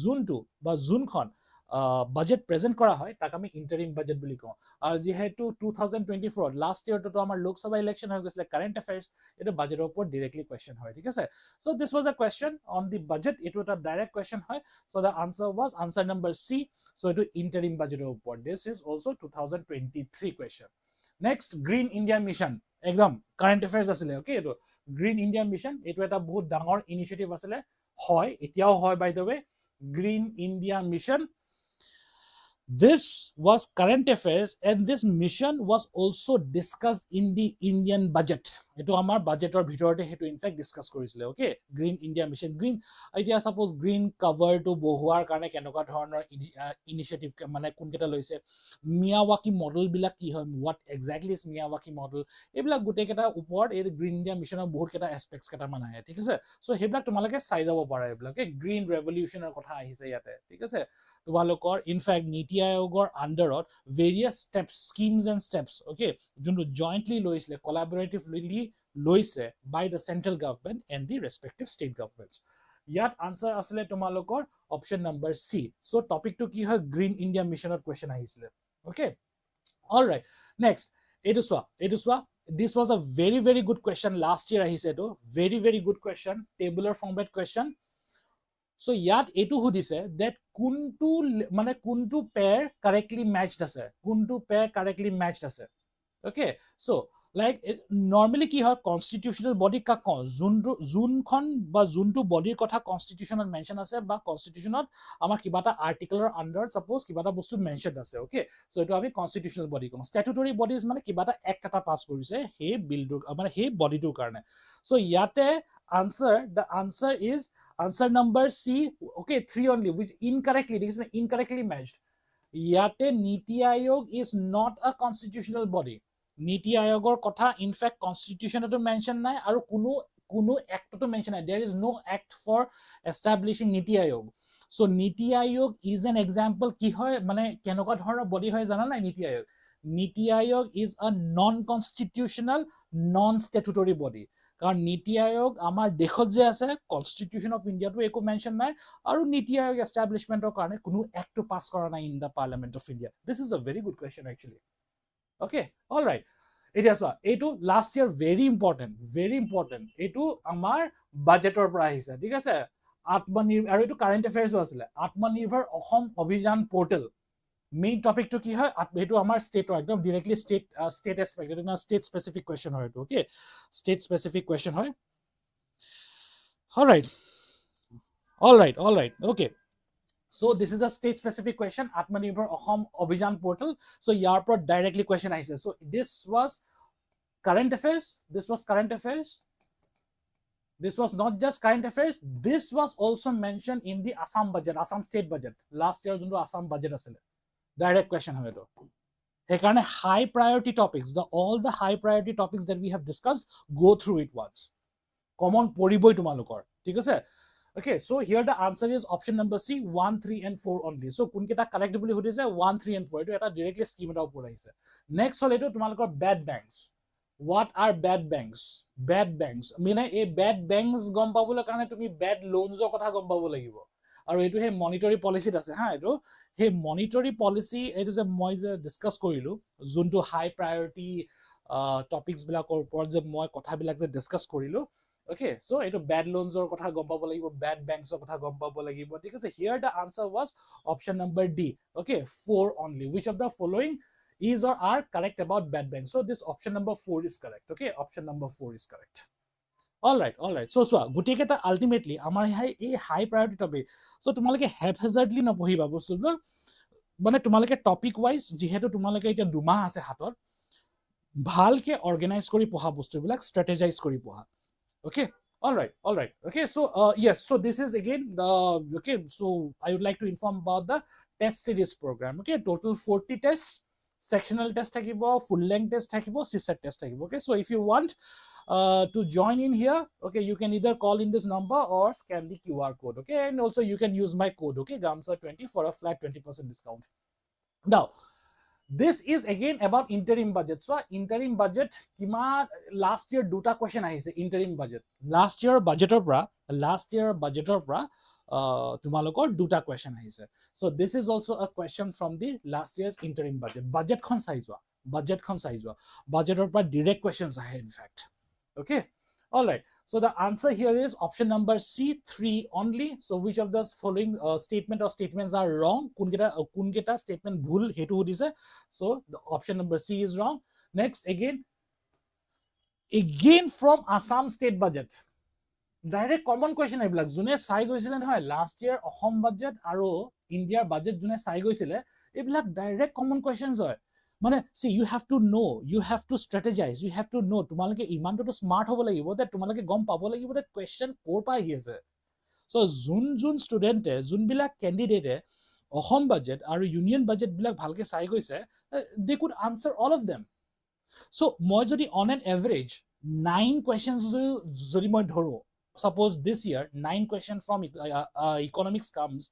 যোনটো বা যোনখন budget present kora hoy tak ami interim budget boli ko ar jehetu 2024 last year to amar lok sabha election hoy gosle current affairs eto budget opor directly question hoy thik ase so this was a question on the budget it was a direct question hoy so the answer was answer number C so eto interim budget opor this is also 2023 question next green india mission ekdom current affairs asile okay eto green india mission eto eta bahut dangor initiative asile hoy etiao hoy by the way green india mission this was current affairs and this mission was also discussed in the Indian budget eto amar budgetor bhitorte hetu in fact discuss korisile okay green india mission green idea suppose green cover to bohuar karone kenoka dhornor initiative mane kun keta loise Miyawaki model bilak ki hoy what exactly is Miyawaki model ebilak gote keta upor e green india mission or bahut keta aspects keta man ahe thik ase so heblak tumalake sai jabo pare ebilak green revolution er kotha ahise yate thik ase tumalokor in fact niti ayogor underot various steps schemes and steps okay junto jointly loisle collaboratively loise by the central government and the respective state governments yat answer asle tumalokor option number C so topic to ki hoy green india mission or question ahisle okay all right next etu swa this was a very good question last year ahise to very good question tabular format question so yat etu hudise that kuntu pair correctly matched ase okay so like normally ki hoy constitutional body ka kon junkhon ba juntu body kotha constitution mention ase ba constitution amar kibata article or under suppose kibata bostu mentioned ase okay so etu ami constitutional body kom statutory bodies mane kibata act eta pass korise he bill mane he body to karone so yate the answer is answer number C okay 3 only which incorrectly this is incorrectly matched yate niti ayog is not a constitutional body niti ayogor kotha in fact constitution to mention nai aru kuno act to mention nai there is no act for establishing niti ayog so niti ayog is an example ki hoy mane kenoka dhoror body hoy jana nai niti ayog is a non constitutional non statutory body কাৰণ নীতি আয়োগ আমাৰ দেশত যে আছে constitution of India তো একো mention নাই আৰু নীতি আয়োগ এস্টাব্লিশমেন্টৰ কাৰণে কোনো এক্ট পাস কৰা নাই in the parliament of India this is a very good question actually okay all right এটা চোৱা এইটো লাষ্ট ইয়াৰ ভেৰি ইম্পৰ্টেন্ট এইটো আমাৰ বাজেটৰ পৰা আহিছে ঠিক আছে আত্মনিৰ্ভৰ আৰু এইটো কাৰেন্ট এফেয়াৰ্সও আছিল আত্মনিৰ্ভৰ অসম অভিযান portal main topic to ki hoy etu amar state or ekdom directly state aspect etu na state specific question hoy to okay state specific question hoy all right All right, okay. So this is a state specific question, Atmanirbhar Assam Abhijan portal. So yaar par directly question aise. So this was current affairs, this was current affairs, this was not just current affairs, this was also mentioned in the Assam budget, Assam state budget, last year junto Assam budget asile. Direct question hoy to. Hekarne high priority topics, all the high priority topics that we have discussed, go through it once. Common poriboi tumalokor. Thik ase? Okay, so here the answer is option number C, 1, 3, and 4 only. So kun kita correct boli hudise 1, 3, and 4. Etu eta directly scheme eta upor ahise. Next hol etu tumalokor bad banks. What are bad banks? Bad banks. Mine a bad banks gom pabole karone tumi bad loans or kotha gom pabo lagibo. Aru etu he monetary policy ase ha etu he monetary policy etu je moi je discuss korilu junto high priority topics bilakor upor je moi kotha bilak je discuss korilu. Okay, so etu bad loans or kotha gom pabo lagibo, bad banks or kotha gom pabo lagibo. Because here the answer was option number D. Okay, 4 only. Which of the following is or are correct about bad banks? So this option number 4 is correct. Okay, option number 4 is correct. All right. So guti keta ultimately amar a high priority topic. So tumaleke haphazardly na pohiba bostu mane tumaleke topic wise jihetu tumaleke eta duma ase hator bhalke organize kori poha bostu bilak strategize kori poha. Okay, all right. Okay, so yes, so this is again the okay, so I would like to inform about the test series program. Okay, total 40 tests, sectional test thakibo, full length test thakibo, CSAT test thakibo. Okay, so if you want to join in here, okay, you can either call in this number or scan the QR code. Okay, and also you can use my code, okay, GAMSA20 for a flat 20% discount. Now this is again about interim budget. So interim budget kima last year duta question ahise interim budget. Last year budgetor pra tumalokor duta question ahise. So this is also a question from the last year's interim budget. Budget khon saijwa. Budgetor pra direct questions ahe in fact. Okay, all right. So the answer here is option number C, 3 only. So which of the following statement or statements are wrong? Kun keta statement bhul hetu hudise. So the option number C is wrong. Next, again from Assam state budget. Direct common question ebilak june sai goisile hoy last year Assam budget aro India budget june sai goisile ebilak direct common questions hoy. Mane, see, you have to know, you have to strategize, you have to know. Tumalake iman to smart hobo lagibo that tumalake gom pabo lagibo that question kor pa hi ase. So jun student jun bilak candidate Assam budget or union budget bilak bhalke sai goise, they could answer all of them. So moi jodi on an average 9 questions jodi moi dhoro, suppose this year 9 questions from economics comes,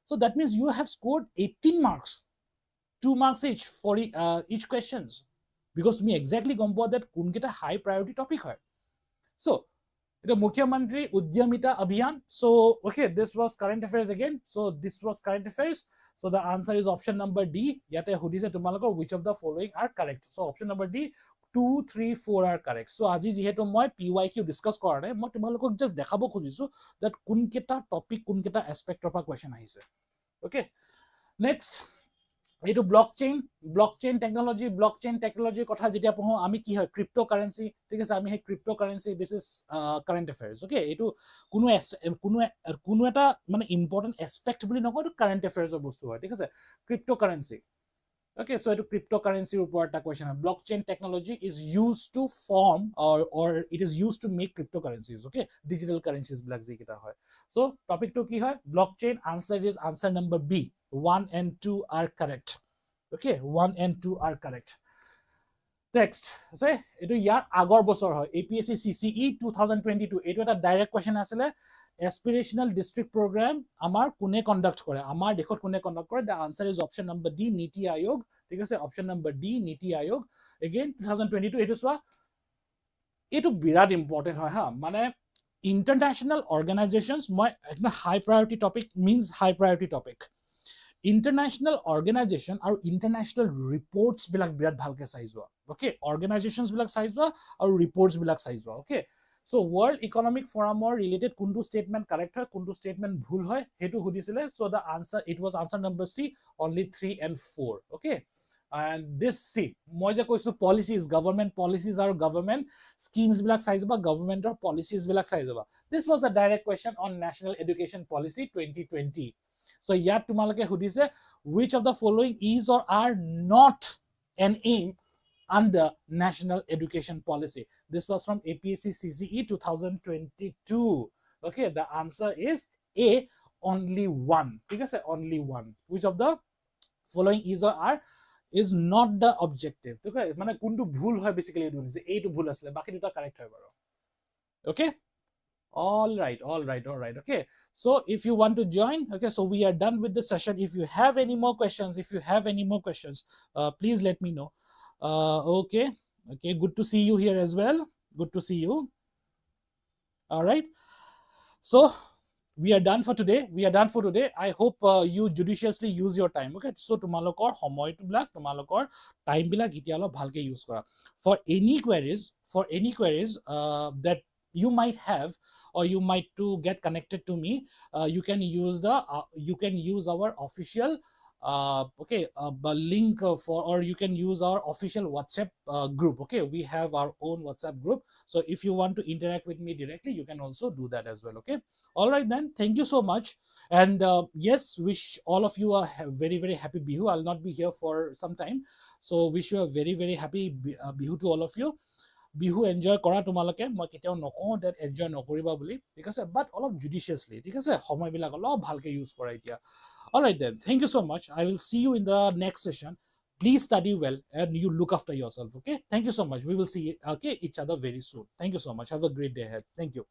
so that means you have scored 18 marks. 2 marks each for each questions, because to me exactly gompo that kun keta high priority topic hoy. So the Mukhyamantri Udyamita Abhiyan. So okay, this was current affairs again. So this was current affairs. So the answer is option number D. Yate hudise tumaloko which of the following are correct. So option number D, 2, 3, 4 are correct. So aji jihetu moi PYQ discuss kora nai, moi tumaloko just dekhabo khojisu that kun keta topic, kun keta aspect of a question ahise. Okay, next. এইটো blockchain technology কথা যেতিয়া পঢ়ো আমি কি হয় cryptocurrency, ঠিক আছে, আমি সেই cryptocurrency this is current affairs. Okay, এইটো কোনো এটা মানে ইম্পৰ্টেন্ট এসপেক্ট বুলি নকয়, এইটো কাৰেন্ট এফেয়াৰ্সৰ বস্তু হয়, ঠিক আছে, cryptocurrency. Okay, so to cryptocurrency report a question. Blockchain technology is used to form or it is used to make cryptocurrencies. Okay, digital currencies black zikita hoy. So topic to ki hoy blockchain. Answer is answer number B. 1 and 2 are correct. Okay, 1 and 2 are correct. Next, so etu yar agor bosor hoy APSC CCE 2022. Etu eta direct question asile. Aspirational district program amar kune conduct kore, amar dekhot kune conduct kore. The answer is option number D, Niti Aayog. ঠিক আছে, option number D, Niti Aayog. Again 2022 etu swa etu birat important hoy ha, mane international organizations moi ekta high priority topic means high priority topic. International organization aru international reports bilak birat bhalke saizwa. Okay, organizations bilak saizwa aru reports bilak saizwa. Okay, so World Economic Forum or related kundu statement correct hoy, kundu statement bhul hoy, hetu hudisile. So the answer, it was answer number C, only 3 and 4. Okay, and this see মই যে কৈছো policies government policies আৰু government schemes বিলাক চাই যাবা government or policies বিলাক চাই যাবা this was a direct question on national education policy 2020 so ইয়াত তোমালোকে সুধিছে which of the following is or are not an aim under national education policy this was from APSC CCE 2022 okay the answer is A only one ঠিক আছে only one which of the following is or are is not the objective okay মানে কোনটো ভুল হয় basically এটো নিছে এইটো ভুল আসলে বাকি দুটা কারেক্ট হয় বাৰু okay all right okay so if you want to join okay so we are done with the session if you have any more questions please let me know okay good to see you here as well good to see you all right so we are done for today I hope you judiciously use your time okay so tumalokor homoy blak tumalokor time bilak itialo bhalke use kora for any queries that you might have or you might to get connected to me you can use our official link for or you can use our official WhatsApp group okay we have our own WhatsApp group so if you want to interact with me directly you can also do that as well okay all right then thank you so much and yes wish all of you a very very happy bihu I'll not be here for some time so wish you a very very happy bihu to all of you Bihu enjoy কৰা তোমালোকে মই কেতিয়াও নকওঁ that enjoy নকৰিবা বুলি ঠিক আছে but অলপ judiciously ঠিক আছে সময়বিলাক অলপ ভালকে ইউজ কৰা এতিয়া all right then thank you so much I will see you in the next session please study well and you look after yourself okay thank you so much we will see each other very soon thank you so much have a great day ahead thank you